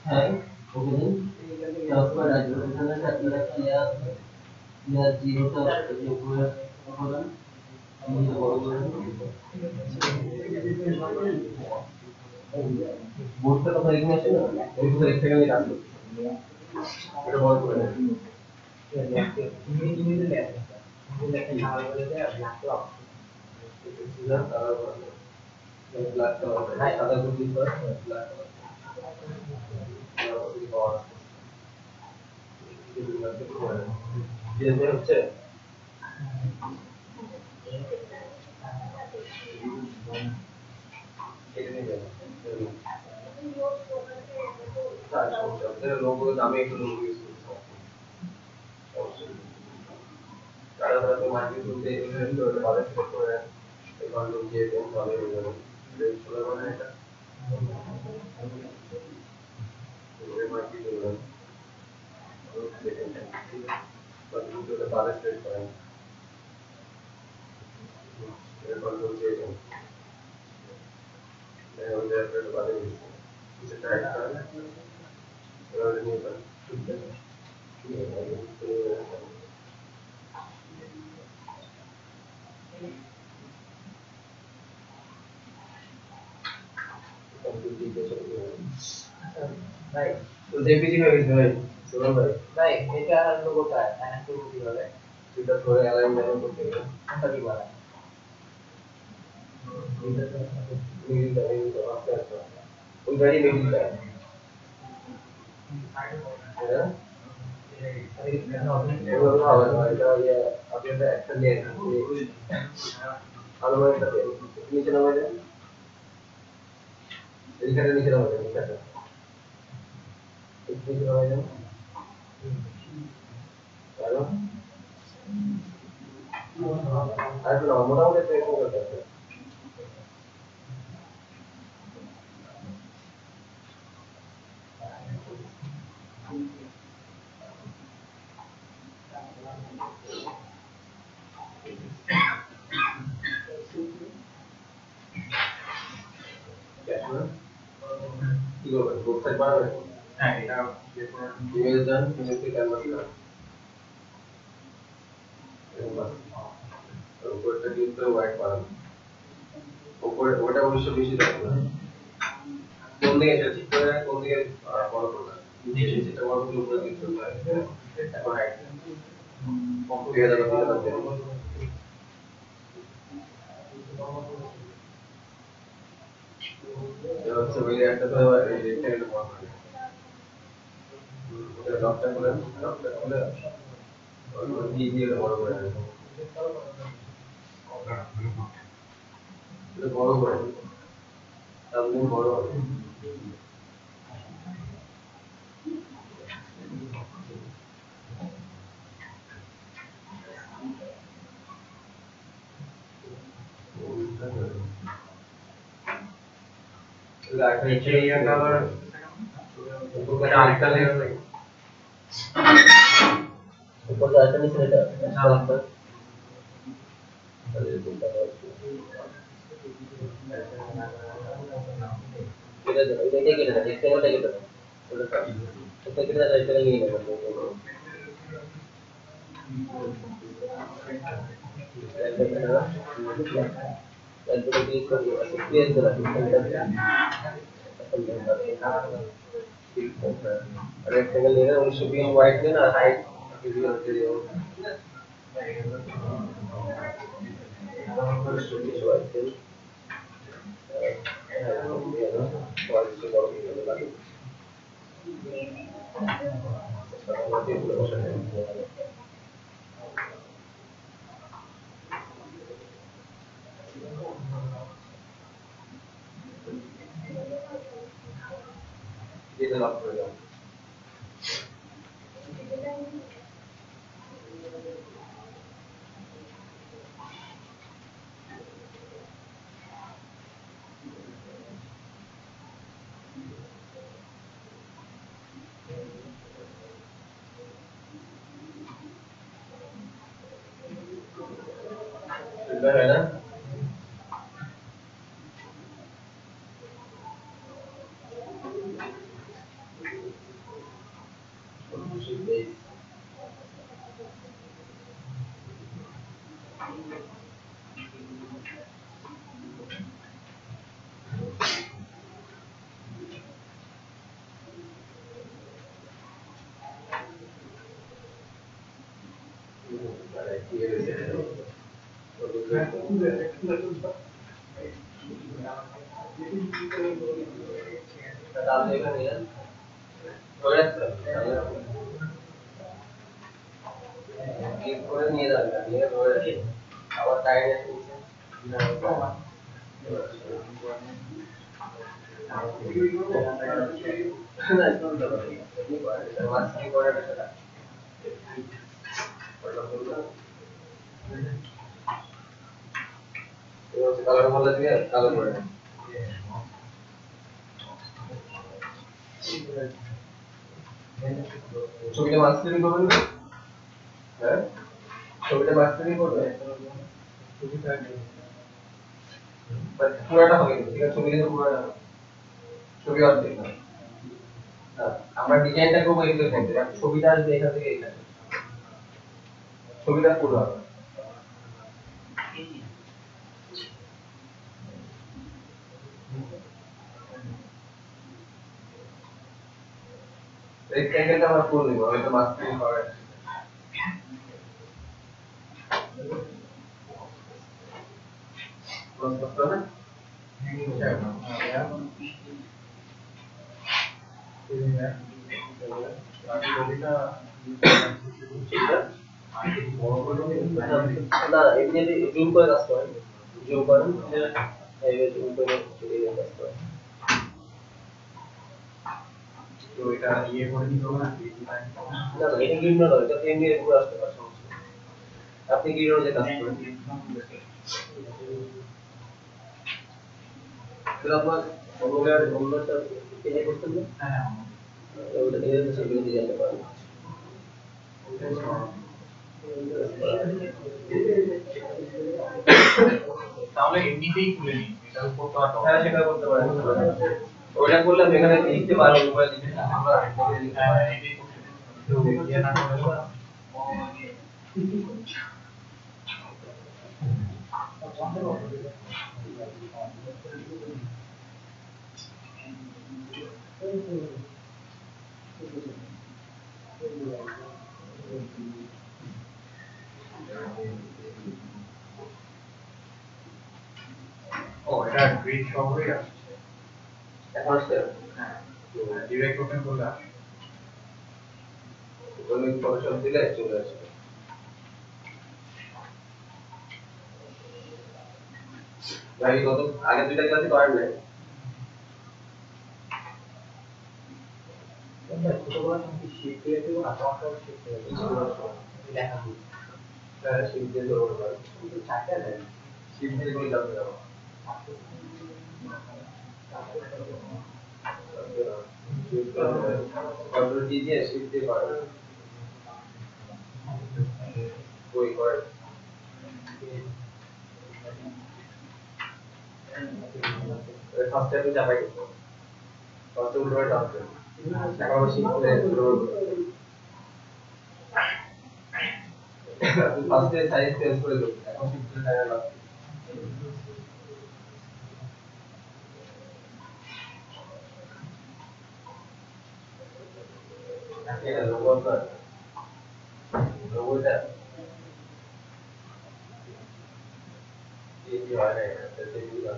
হ্যাঁ ওখানে তারপর রাজু এখানে আপনারা ইয়া জিরোটা যে উপরে করেন আমি বড় করে বোর্ডটা কথা এখানে আছে না ওই তো এক সেকেন্ডে কাজ করতে এটা বড় করে দেন তুমি দিলে তুমি একটা নাম বলে দেয় ব্ল্যাক লক এটা তারপর ব্ল্যাক কালার সাদা গুলি করে ব্ল্যাক কালার যে হচ্ছে লোগো আমি একটু লোগো ইউজ করছি তারা তো মার্কেট করতে ইনভেস্ট করে ভালো সেট করে এবার লোক দিয়ে দেন ভালো হয়ে যাবে চলে মানে এটা মার্কেট করবেন ভিডিওটা ভালো সেট করেন এরপর লোক দিয়ে দেন ওদের একটা ভালো হয়েছে কিছু টাইপ করেন এবার নিয়ে যান ভাই তো জেপিজি হয়ে গেছে ভাই সুমন ভাই ভাই এটা আর লোগোটা অ্যানান করব কিভাবে এটা ধরে অ্যালাইনমেন্ট করতে গেলে কোনটা কি বলা মিডিলটা আস্তে আস্তে ওইটাই মিডিলটা হ্যাঁ এগুলো হবে না এটা ইয়ে আপনি একটা নিয়ে আলমারিটা নিচে নামাই দেন এইখানে নিচে নামাই দেন এইখানে নিচে নামাই দেন তাহলে আর একটু নামাও, মোটামুটি একটা এরকম করতে হবে কি করবেন গ্রুপ সাইড বানাবেন হ্যাঁ এটা ইমেল দেন ইমেল থেকে ক্যানভাস দেন উপরটা কিন্তু হোয়াইট বানান উপরে ওটা অবশ্য বেশি থাকবে কোন দিকে এটা ঠিক করে কোন দিকে বড় করবেন নিচে যেটা বড় করলে উপরে দিকে চলে আসবে এখন হাইট কমপ্লিট হয়ে যাবে এটা হচ্ছে ওই একটা তো রেক্টেঙ্গেল বড় করে এটা ডটটা খুলে দিয়ে দিয়ে বড় করে দেন এটা বড় করে তাহলে বড় হবে আরেকটা লেয়ার লাগে উপরে আরেকটা নিচে এটা এটা কেটে দেন রেক্টেঙ্গেলটা কেটে দেন এটা কেটে দেন এটা নিয়ে নেবেন তারপরে ক্লিক করে ক্লিয়ার করে rectangle लेना उसको भी white लेना height किसी और के लिए ये तो लॉक कर दो इधर है ना করে নিয়ে যাবে নিয়ে ধরে আবার টাইরে কালার বলে দিয়ে কালো করে ছবিটা মাস্টারিং করবেন না হ্যাঁ ছবিটা মাস্টারিং করবেন পুরাটা হবে ঠিক আছে ছবি কিন্তু পুরাটা ছবি অর্ধেক না আমরা ডিজাইনটা করবো এগুলো করতে ছবিটা আসবে এখান থেকে এখানে ছবিটা পুরো হবে রেক্ট্যাঙ্গেলটা আমরা ফুল নিব, এটা মাঝখানে করে ক্লোজ করতে হবে। না এমনি জুম করে কাজ করেন, জুম করেন এইভাবে জুম করে এইভাবে কাজ করেন। তো এটা ইয়ে করে দিতে হবে না, না না এটা গ্রিন নয়, এটা এমনি পুরো আসতে পারে, সমস্যা নেই। আপনি গ্রিন রোজে কাজ করেন, তাহলে আপনার অন্যটা এনে করতেন না, হ্যাঁ ওটা নিয়ে সেগুলো দিয়ে যেতে পারেন। তাহলে এমনিতেই খুলে নিন, এটার উপর তো আর হ্যাঁ সেটা করতে পারেন, ওটা করলে আমি এখানে লিখতে পারবো, উপরে লিখে আমরা লিখতে পারি। এটাই করতে দিন। তো ইয়ে না করে ও এটা গ্রিড শহরে আসছে। এখন আসছে হ্যাঁ ডিরেক্ট ওপেন করলে আসবে। ওখানে ফটোশপ দিলে চলে আসবে। ভাই কত আগে দুইটা ক্লাসে করেন নাই? ছোটবেলা থেকে শিখতে যেতে না, তোমার শিখতে হবে লেখা দিই, তারা শিখতে জরুরি হয় কিন্তু চাকা দেয় শিখতে করে যাবে না, কন্ট্রোল টি দিয়ে শিখতে পারে বই করে ফার্স্ট টাইম চাপাই দিত, ফার্স্ট উল্টো করে টানতে এখন আমরা শিখতে শুরু করব। ফার্স্টে সাইজ চেঞ্জ করে দেব, এখন শিখতে টাইম লাগবে। এটা রোবট রোবটটা এই হয় না, এটা দেখি না।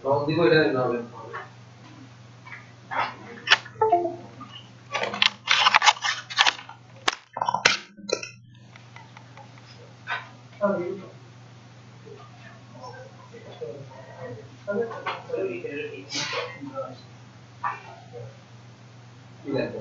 তখন দিব এটা না হবে। ঠিক আছে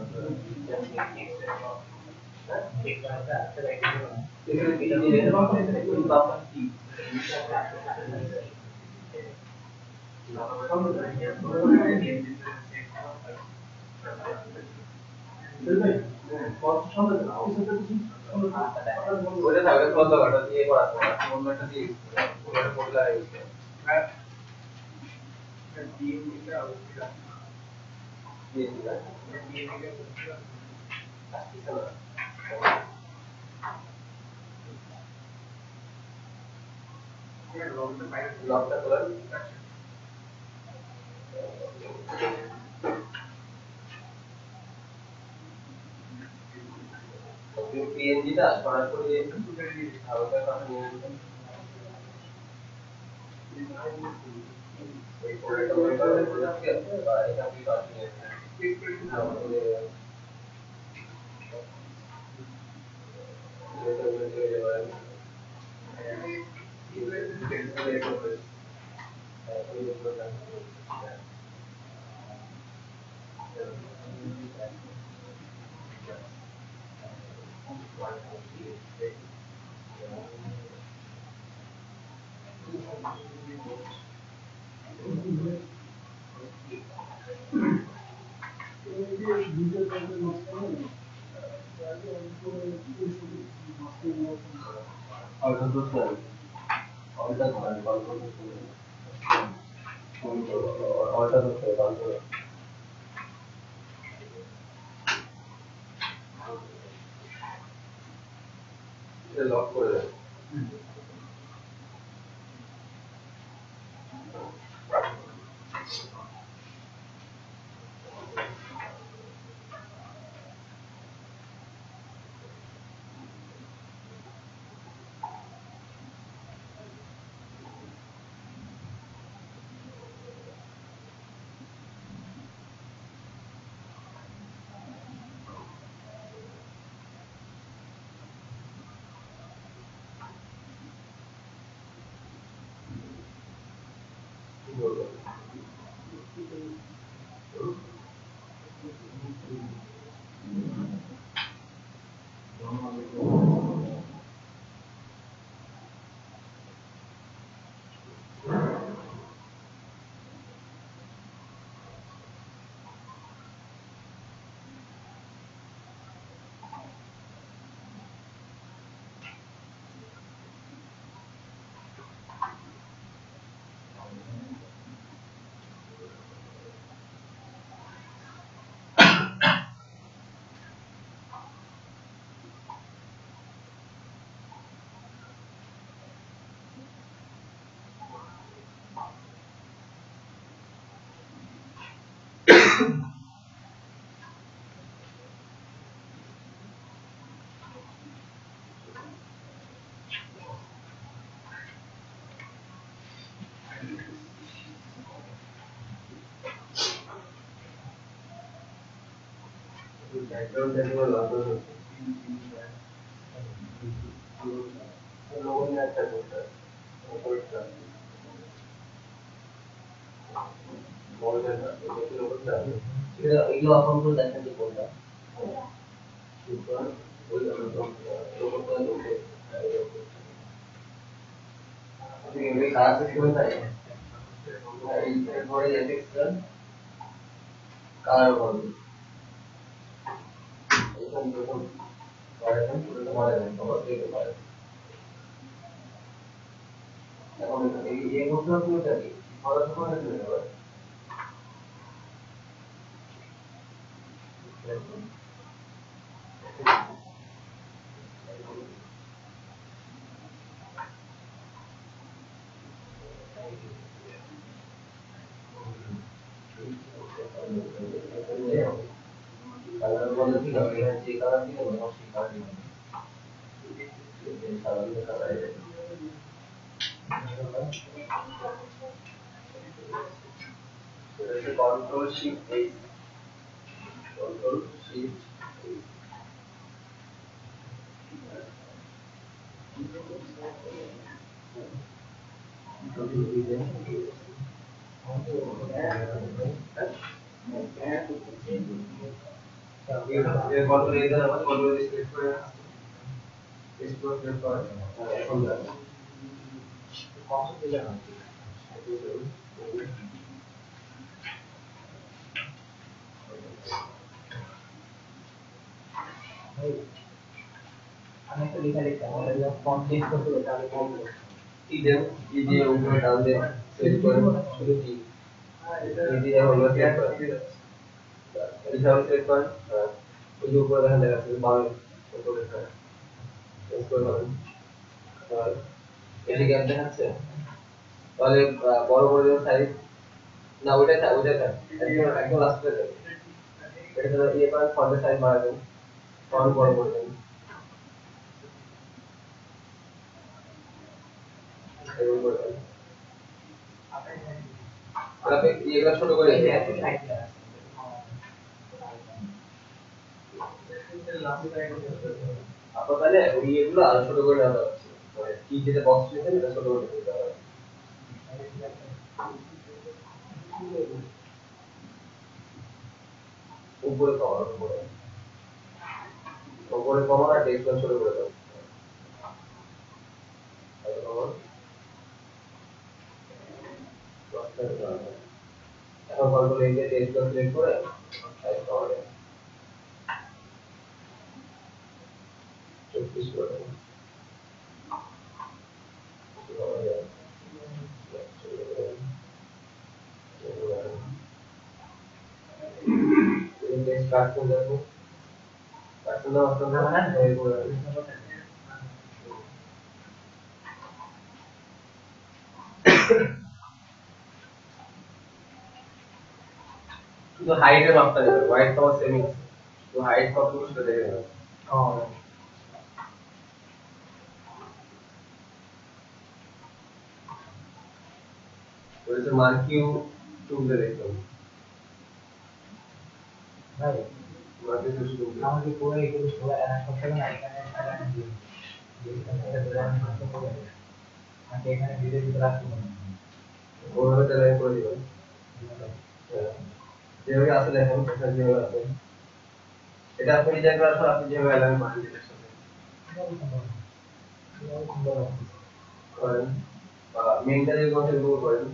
ওটা থাকবে কত ঘন্টা দিয়ে করা আছে অন্য একটা দিয়ে ওটা পড়লা ইউজ করে দিয়ে দিলা লকটা তোলা পিএনজিটা সরাসরি হালকা কথা নিয়ে নিতাম এই পরেটা ওই করে বুঝাচ্ছে বা এটা কি কাজ নিয়ে আমাদের লক করে দেয় ব্যাকগ্রাউন্ড দেখো লাগবে লোন একটা করতে ওইটা বলতে না এটা লোকটা এটা এগুলো আপন করে দেখেন যে কোনটা সুপার ওই লোকটা লোকে আপনি এমনি কাজ করে তাই এই এরপরে এফএক্সটা কার বলবে এখন যখন করেন পুরো মারা যায় সবার দিকে পারে এখন এই মুহূর্তে আপনি এটা কি পড়াশোনা করে নেবেন কালার বলে কি হবে যে কালার দিলে মানুষ সেই কালার দিবে সারা দিনে কালার এটা control shift H control shift এর কন্ট্রোল এই দ্বারা কন্ট্রোল সিলেক্ট করে এক্সপ্লোর সিলেক্ট করে এখন যাবে কত দিলে না আমি একটা লেখা লিখতাম ওটা যখন ফন্ট চেঞ্জ করতে হবে তাহলে কম এই যে এই যে উপরে ডান দিয়ে সেট করে শুধু কি এই যে হলো সেট করে এই যে সেট করে ওই যে উপরে দেখা যাচ্ছে বাম উপরে করে সেট করে আর এদিকে আপনি দেখাচ্ছে তাহলে বড় বড় সাইজ না ওইটাই থাক একদম একদম লাস্টে যাবে এটা ইয়ে করেন ফন্টের সাইজ বাড়াবেন ফন্ট বড় করবেন এরকম করে আমরা এগুলো ছোট করে দিই আপনার তাহলে ওই এগুলো আরো ছোট করে দেওয়া হচ্ছে মানে কি যেটা বক্স নিতে এটা ছোট করে দিতে হবে উপরে কমানো উপরে কমানো আর টেক্সট ছোট করে দাও এখন কন্ট্রোল এই যে টেক্সট সিলেক্ট করে সাইজ কমানো 24 করে দাও টেক্সট কাট করে দাও কাট করে দাও আপনারা এই করে শুধু হাইটের মাপটা দেবেন হোয়াইট তো সেমি আছে তো হাইট কত সেটা দেখে নেবেন ওইটা মান কিউ টুলতে দেখুন ভাই মাঝে তো শুরু আমাকে পুরো এগুলো সব সবটা না এখানে এটা আমি করতে পারি আগে এখানে ভিডিও দিতে রাখছি ওভাবে লাইন করে দিবেন যেভাবে আছে দেখুন এটা যেভাবে আছে এটা আপনি ডিজাইন করার পর আপনি যেভাবে অ্যালাইন করেন এটার সাথে করেন বা মেইনটা যে কোন সেগুলো করেন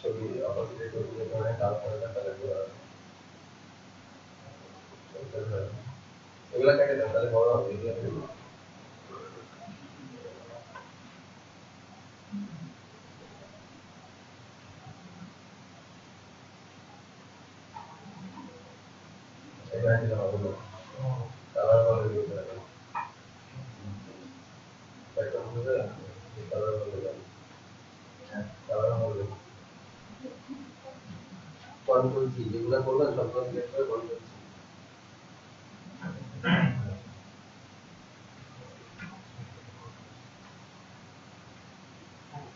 ছবি অপোজিটে ছবি মানে কাল করে কালার করা এগুলা কেটে দেন তাহলে বড় হবে এগুলা এটা দিলে হবে না কালার বলে দিতে হবে প্যাটার্ন হবে কালার বলে দিতে হবে কালার বলে কন্ট্রোল সি যেগুলা করবেন সব সিলেক্ট করে কন্ট্রোল সি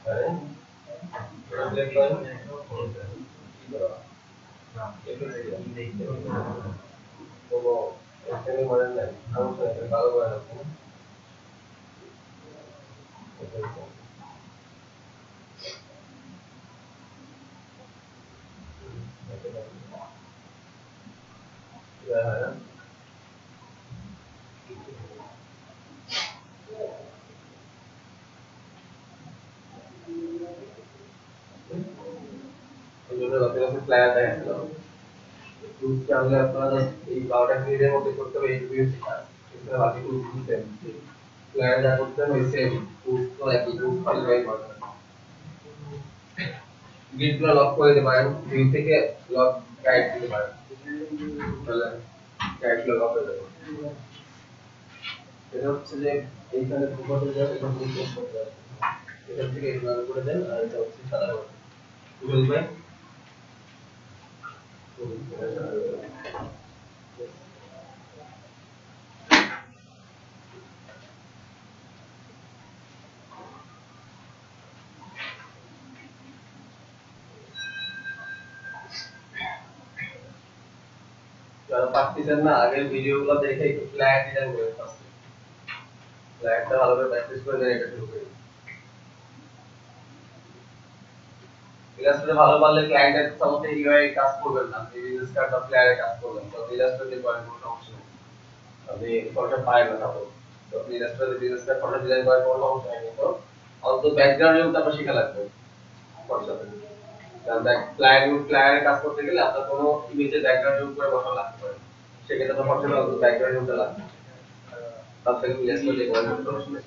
আরে এটা সিলেক্ট করেন কি করা কোনো এখানে করেন না সমস্যা নেই ভালো করে রাখুন প্লেয়ার দেখাচ্ছিল তাহলে আপনারা এই 12টা মিনিটের মধ্যে করতে হবে এই ভিডিও এটা বাকি টুল দিতেন প্লেয়ার যা করতেন ওই সেম টুল তো একই টুল ফাইল বাই করতেন গিটগুলো লক করে দিতে পারেন ভিউ থেকে লক গাইড দিতে পারেন তাহলে গাইডগুলো লক হয়ে যাবে এটা হচ্ছে যে এইখানে ফুটবল যা এটা ক্লিক করতে হবে এটা থেকে ইগনোর করে দেন আর এটা হচ্ছে সাদা করে বুঝলেন ভাই যারা পারতেছেন না আগের ভিডিওগুলো দেখে একটু ফ্ল্যাট ডিজাইন করে ফার্স্টে ফ্ল্যাটটা ভালো করে প্র্যাকটিস করে দেন এটা শুরু করি ইলাস্ট্রেটর ভালো পারলে ক্লায়েন্টের সাথে ইউআই কাজ করবেন না বিজনেস কার্ড বা ফ্ল্যারে কাজ করবেন তো ইলাস্ট্রেটর করেন কোনো সমস্যা নেই আপনি ফটোশপ পারেন না তাহলে তো আপনি Illustrator business card photo design করার কোনো সমস্যা নেই তো অন্তত ব্যাকগ্রাউন্ড রিমটা আপনার শেখা লাগবে ফটোশপে কারণ ফ্ল্যারে কাজ করতে গেলে আপনার কোনো ইমেজের ব্যাকগ্রাউন্ড রিম করে বসানো লাগতে পারে সেক্ষেত্রে আপনার ফটোশপে অন্তত ব্যাকগ্রাউন্ড রিমটা লাগবে তার থেকে ইলাস্ট্রেটর করেন কোনো সমস্যা নেই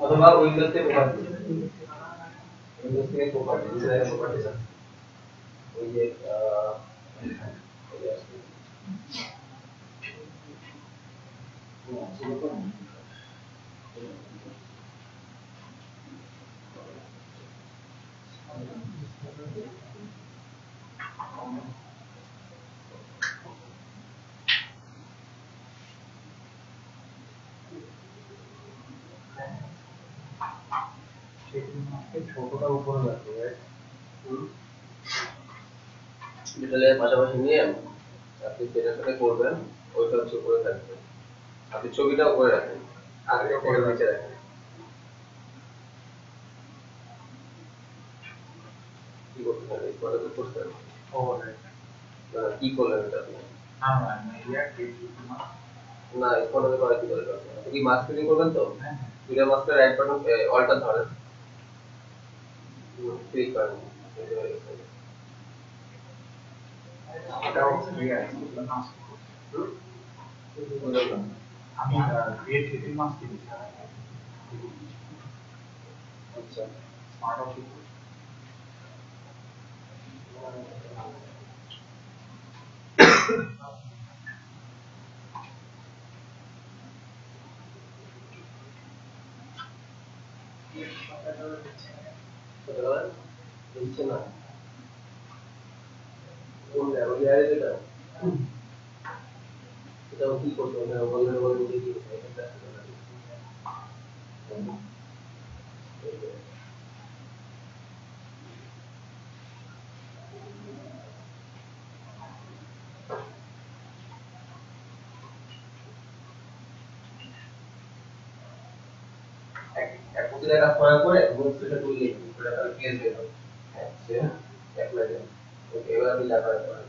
অথবা উইন্ডোজে ব্যবহার করুন উইন্ডোজ থেকে প্রপার্টি ডিজাইন প্রপার্টি ওই যে ওই যে আছে ছোটটা উপরে রাখো রাইট ডিটেলের পাশাপাশি নিয়ে আপনি যেটা সাথে করবেন ওইটা হচ্ছে উপরে থাকবে আপনি ছবিটা উপরে রাখেন আগে থেকে নিচে রাখেন কি করতে হবে পরে তো করতে হবে ও রাইট কি করলেন এটা আপনি হ্যাঁ ইয়া কি না এখানে করে কি করবেন আপনি কি মাস্ক ক্লিক করবেন তো হ্যাঁ দুটো মাস্কের রাইট বাটন অল্টার ধরেন ক্লিক করেন এটাও ইয়া আমি ক্রিয়েট সেটিং মাস্ক দিচ্ছি আচ্ছা স্মার্ট অফিস দিচ্ছে না কোন লেভেলে এটা এটা কি করতে হবে বললে বলে দিতে কি এটা এক প্রতিটা কাজ করার পরে মুখ থেকে তুলে পুরো ক্লিয়ার দিয়ে দাও হ্যাঁ সে অ্যাপ্লাই দেন ওকে এবার আমি লাগা করেন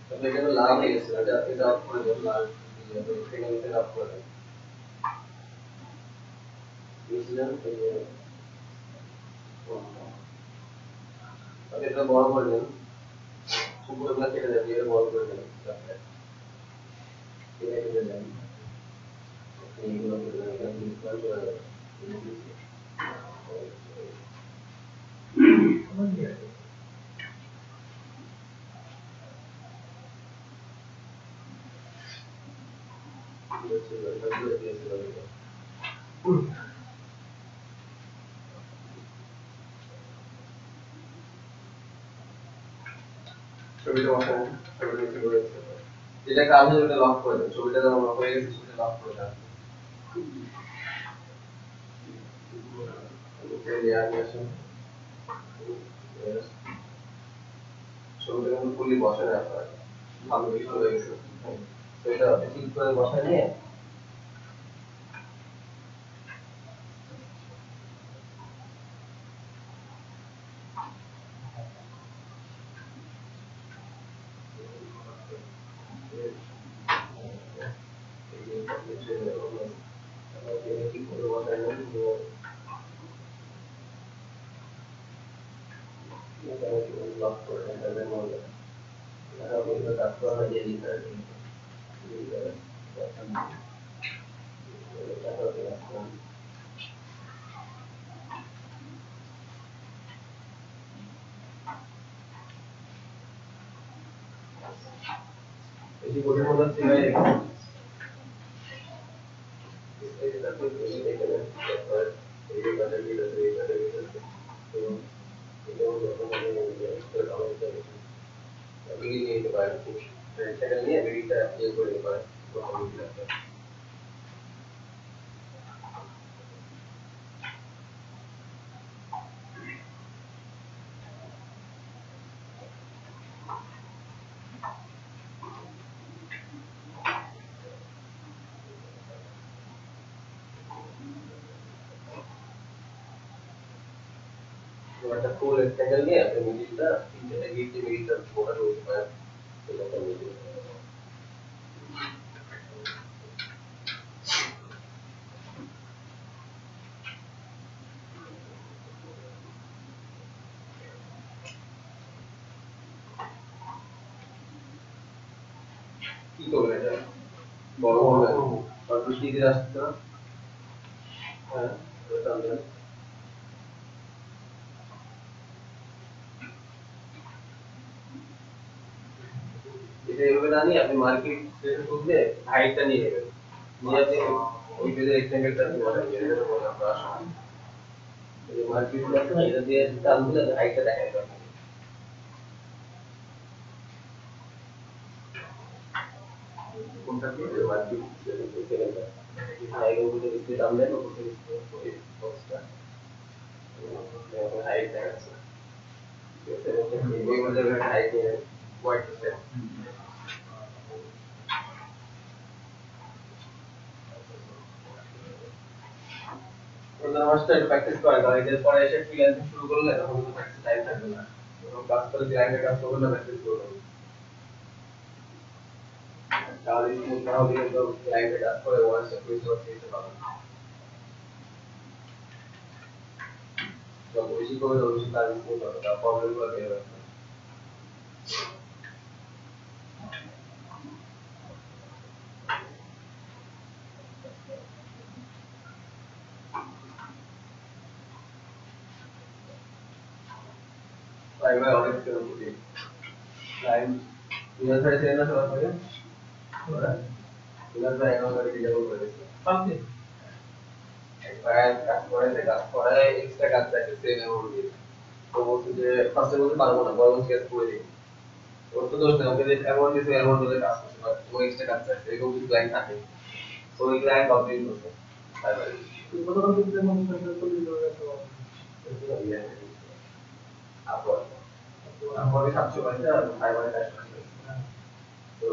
তবে এটা লাভ হয়ে গেছে এটা অফ করে দেন লাল সেখানে অফ করে দেন বুঝলেন তবে এটা বড় করে দেন উপরগুলো কেটে দেন এটা বড় করে দেন এটা কেটে দেন এইগুলো কেটে দেন এটা ডিসপ্লে করে দেন ছবিটা বসান ছবিটা নিচে করে যেটা কাজ হয়ে ওটা লক করে দেন ছবিটা যখন লক হয়ে গেছে ছবিটা লক করে দেন ছবিটা কিন্তু ফুললি বসানো আপনার ভালো কিছু হয়ে গেছে তো এটা ঠিক করে বসায় নিয়ে ঠিক করে বসায় নেন লক করে দেন তাহলে মনে হয় কাজ করা দিয়ে দিতে হবে বেশি কঠিন হলে সিলাই একটা ফুল রেক্টেঙ্গেল নিয়ে আপনি মিডিলটা তিনটে গিট দিয়ে মিডিলটা গোটা করতে পারেন এরকম মিডিল কি করবেন এটা বড় বড় আর বৃষ্টি দিয়ে আসছে না হ্যাঁ টান দেন এটা এভাবে না নিয়ে আপনি মার্কেট সেটা করলে হাইটটা নিয়ে নেবেন নিয়ে আপনি ওই পেজে রেক্টেঙ্গেলটা বলেন যে এটা বলে আমরা আসলে এই মার্কেট আছে না এটা দিয়ে টান দিলে হাইটটা দেখা যাবে কোনটা দিয়ে মার্কেট সেটা হাইট উপরে দিতে টান দেন উপরে দিতে ওই বক্সটা হাইট দেখা যাচ্ছে এই মধ্যে হাইট হোয়াইট আছে প্রথম মাসটা একটু প্র্যাকটিস করা কারণ এর পরে এসে ফ্রিল্যান্সিং শুরু করলে তখন তো প্র্যাকটিস টাইম থাকবে না এবং কাজ করে ক্লায়েন্টের কাজ করবে না প্র্যাকটিস করবে তাহলে স্মুথ না হলে কিন্তু ক্লায়েন্টের কাজ করে ওয়ান স্টেপ রিসোর্স দিতে পারবে যত বেশি করবে তত বেশি কাজ স্মুথ হবে তার প্রবলেমগুলো বের হবে তাই ভাই অনেক কেন বুঝি ক্লায়েন্ট ইউজার সাইড থেকে না সবার থেকে ইউজার সাইড এখন করে ডিজাইন করে দিচ্ছে পাবলিক একবার কাজ করে যে কাজ করে এক্সট্রা কাজ চাইছে সেম অ্যামাউন্ট দিয়ে তো বলছে যে ফার্স্টে বলতে পারবো না বরং কেস করে দিই ওর তো দোষ নেই ওকে যে অ্যামাউন্ট দিয়েছে অ্যামাউন্ট ধরে কাজ করছে বাট ও এক্সট্রা কাজ চাইছে এরকম কিছু ক্লায়েন্ট থাকে তো ওই ক্লায়েন্ট কমপ্লেন করছে তাই ভাই কতক্ষণ দিতে মনে করতে চলে যাবে আপর আপরে 700 পয়সা ফাইবারে 400 তো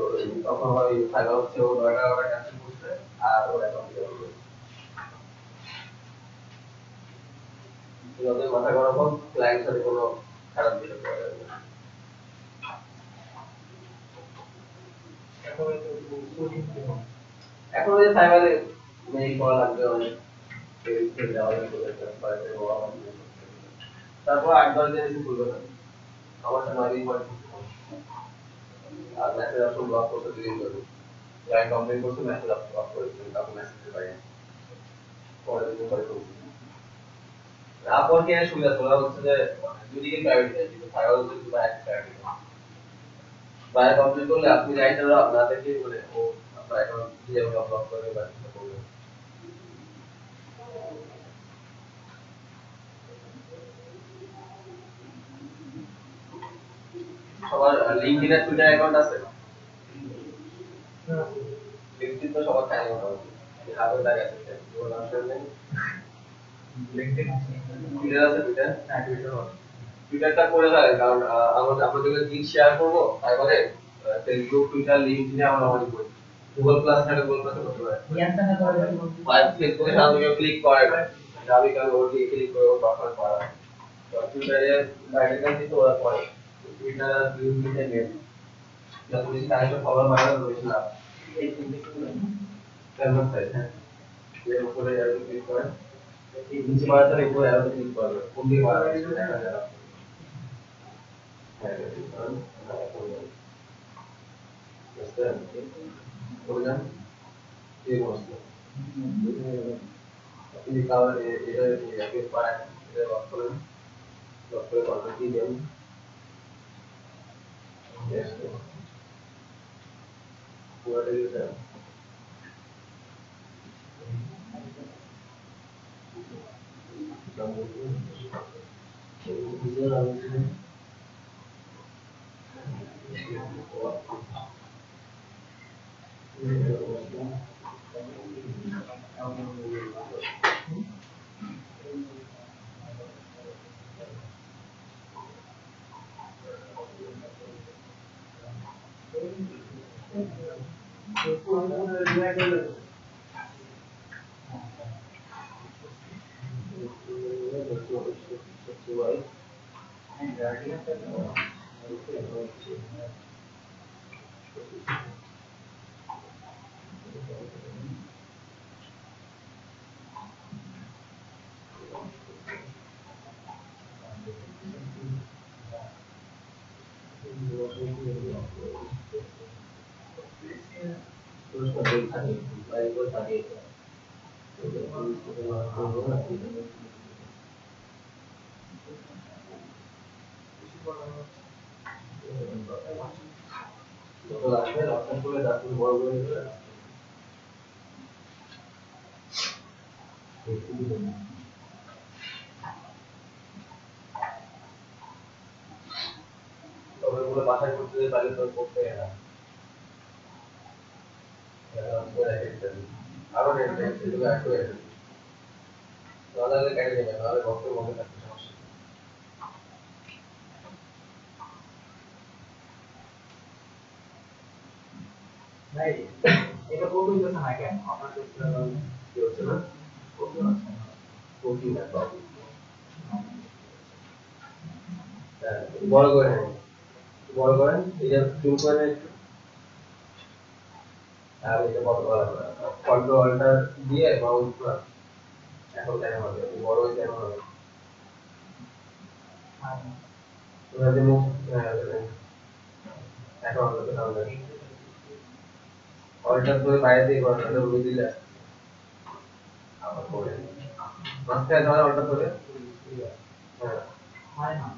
তখন ওই ফাইবার হচ্ছে ও 9টা ওরা ক্যান্সেল করছে আর ওরা কমপ্লিট করবে ওদের মাথা গরম হোক ক্লায়েন্টের সাথে কোনো খারাপ বিহেভ করা যাবে না এখন ওই ফাইবারে মেইল করা লাগবে অনেক তারপর 8-10 দিন কিছু করবে না আমার 9 দিন পরে আর মেসেজ আসলে ব্লক করতে দিন করবে ক্লায়েন্ট কমপ্লেন করছে মেসেজ ব্লক করে দিন তারপর মেসেজ পাই পরে দিন পরে করবে আপর কে সুবিধা তোলা হচ্ছে যে দুদিকে প্রাইভেট আছে কিন্তু ফাইবার হচ্ছে শুধু এক প্রাইভেট বাইরে কমপ্লিট করলে আপনি রাইটার আপনাদেরকে বলে ও আপনার অ্যাকাউন্ট দিয়ে ব্লক করে বা কিছু করবে সবার লিংকডইন এর টুইটার অ্যাকাউন্ট আছে লিংকডইন তো সবার থাকে না আগে দেখা যাচ্ছে ওর নাম শুনলেন লিংকডইন টুইটার আছে টুইটার হ্যাঁ টুইটার টুইটারটা করে রাখেন কারণ আমরা যখন লিংক শেয়ার করব তারপরে ফেসবুক টুইটার লিংকডইনে আমরা অনেক করি গুগল প্লাস থাকে গুগল প্লাসে করতে পারে ইয়ান্তানা করে আর ফেসবুকে সামনে ক্লিক করে যাবে কারণ ওটি ক্লিক করে ও পারফর করা তো টুইটারে গাইডলাইন দিতে ওরা করে টুইটার লিংকডইনে নেই যত বেশি কানেকশন ফলো বাড়ানো বেশি লাভ এই তিনটে ফেসবুক সাইট হ্যাঁ এর উপরে অ্যারো ক্লিক করে এই নিচে বাড়াতে উপরে অ্যারো ক্লিক করবে কোন দিকে বাড়াবে সেটা দেখা যাবে হ্যাঁ করবেন এই অবস্থা আপনি কারণ এটা এটাকে পায় এটা লক করেন লক করে কন্ট্যাক্ট দিয়ে দেন পুরোটা দিয়ে বাসায় করতে পারলে তো করতে না আরো সেগুলো একটু নাহলে কেটে দেবে নাহলে ভক্ত মনে থাকতে সমস্যা ভাই এটা কত হইতেছে না কেন আপনার কি হচ্ছে না কোকিং না বড় করে এটা জুম করে আর এটা বড় করা কন্ট্রোল অল্টার দিয়ে মাউস এখন কেন হবে বড় হয়ে কেন হবে ওরা যে মুখ এখন আমাদের সামনে অল্টার করে বাইরে দিয়ে কন্ট্রোলটা উড়ে দিলে আবার পরে মাঝখানে ধরে অল্টার করে হ্যাঁ হয় না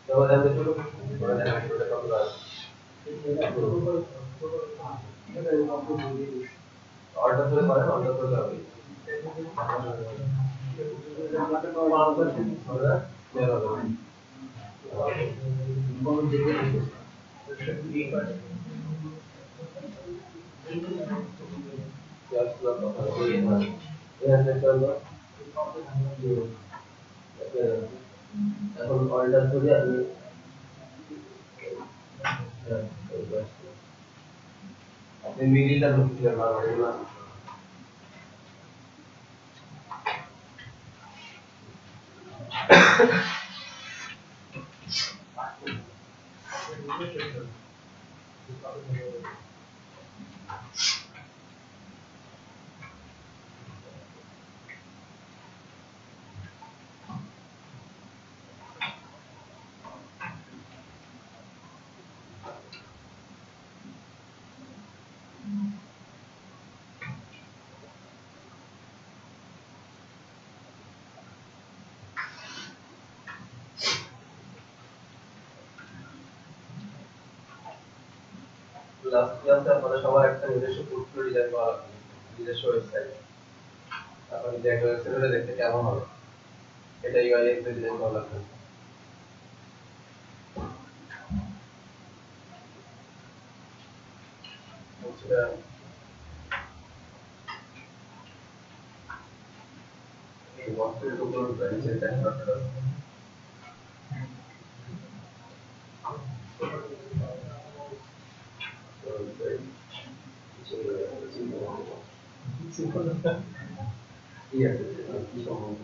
তো আমাদের শুরু করে দেন এটা কত অল্টার করে করে অল্টার করে হবে এখন অল্টার করে আমি আপনি মিডিলটা ধরছিলেন না লাস্ট ক্লাসে আমাদের সবার একটা নিজস্ব পোর্টফোলিও ডিজাইন করা লাগবে নিজস্ব ওয়েবসাইট আপনি যে একটা ওয়েবসাইটে দেখতে কেমন হবে এটা ইউআই এর ডিজাইন করা লাগবে আচ্ছা এই ওয়ার্কের উপর ব্যালেন্সের একটা Iya, bisa ngomong.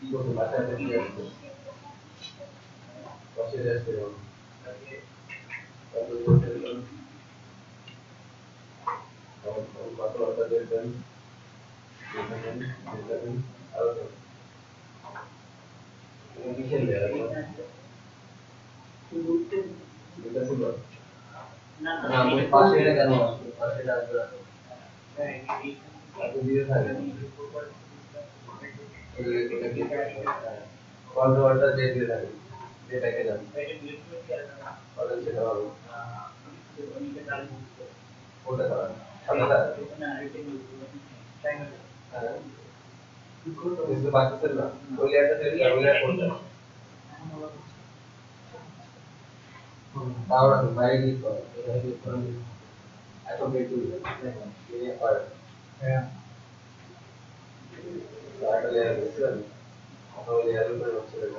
Itu bahasa dia. Bahasa dia sendiri. Kalau ada dan Indonesia ya. Kita sebut. Nah, pasti ada kan mas, pasti ada. Aku dia saja. Kalau ada jadi lagi, dia tak kena. Kalau kita lalu, udah kan? Ada. Itu baca saja. Boleh ada jadi, boleh ada. Ahora me va a ir eso que tú tienes para darle la lección o le darle una lección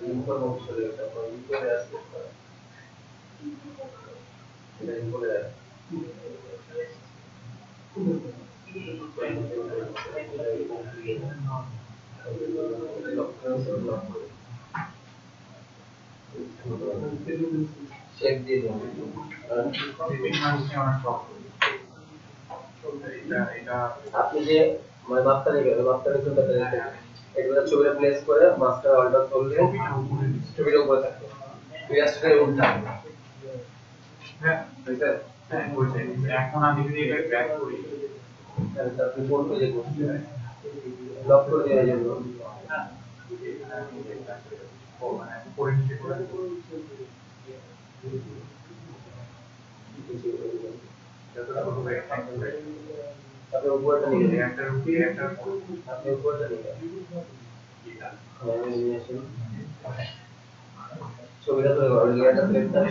informo sobre el producto de hacer para el info de shape দিয়ে দেব আপনি যে মানে মাপটা নেবেন মাপটা একটু বেঁধে দিতে এগুলো ছবিটা প্লেস করে মাস্টার অল্টার করলে ছবিটা উপরে থাকবে ইলাস্ট্রেটরে উল্টা হ্যাঁ বুঝতে এখন আমি যদি এটা ব্যাক করি তাহলে আপনি কোন পেজে করতে লক করে দেওয়ার জন্য ও মানে পরে নিচে করে আপনি উপরটা নিয়ে গেলেন একটা আপনি উপরটা নিয়ে গেলেন নিয়ে আসুন ছবিটা তো লেয়ারটা সিলেক্ট করে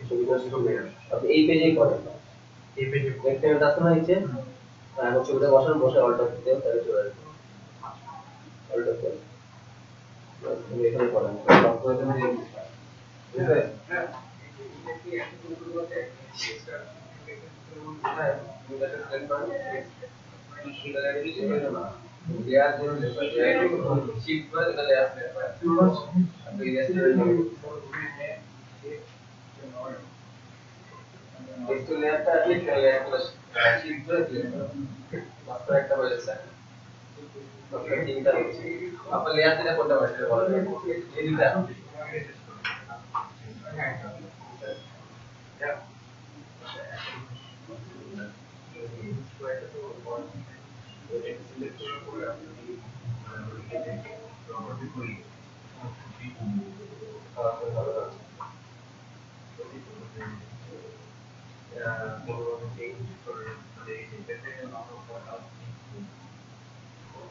ছবিটা নিয়ে আপনি এই পেজেই করেন এই পেজে দেখতে আছে না নিচে তারপর ছবিটা বসান বসে অল্টার দিতে তাহলে চলে আসবে অল্টার করে এখানে করেন লক করে দেন ঠিক আছে হ্যাঁ apa lihat tidak pada masih ini tidak ya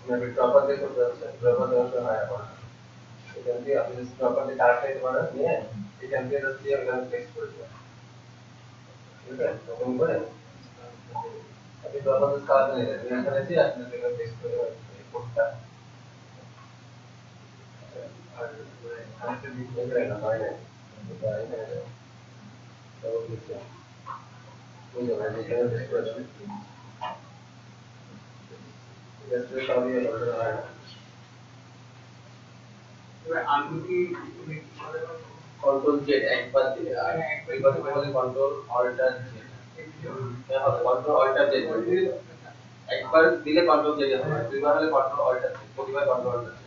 Maybe properly to properly also higher one. It can be this properly targeted one. Yeah, it can be the clear gun text for it. Okay, open for it. अभी properly card नहीं है. यहाँ पर ऐसे आपने gun text for it. Put that. और ऐसे भी देख रहे हैं ना भाई ने. बताया है. तो किससे? कोई जो है gun text for it. Just to show you order है. कंट्रोल जेड एक बार दिए एक बार पहले कंट्रोल अल्टर जेड क्या होगा कंट्रोल अल्टर जेड एक बार दिले कंट्रोल जेड होगा दूसरी बार कंट्रोल अल्टर जेड तीसरी बार कंट्रोल अल्टर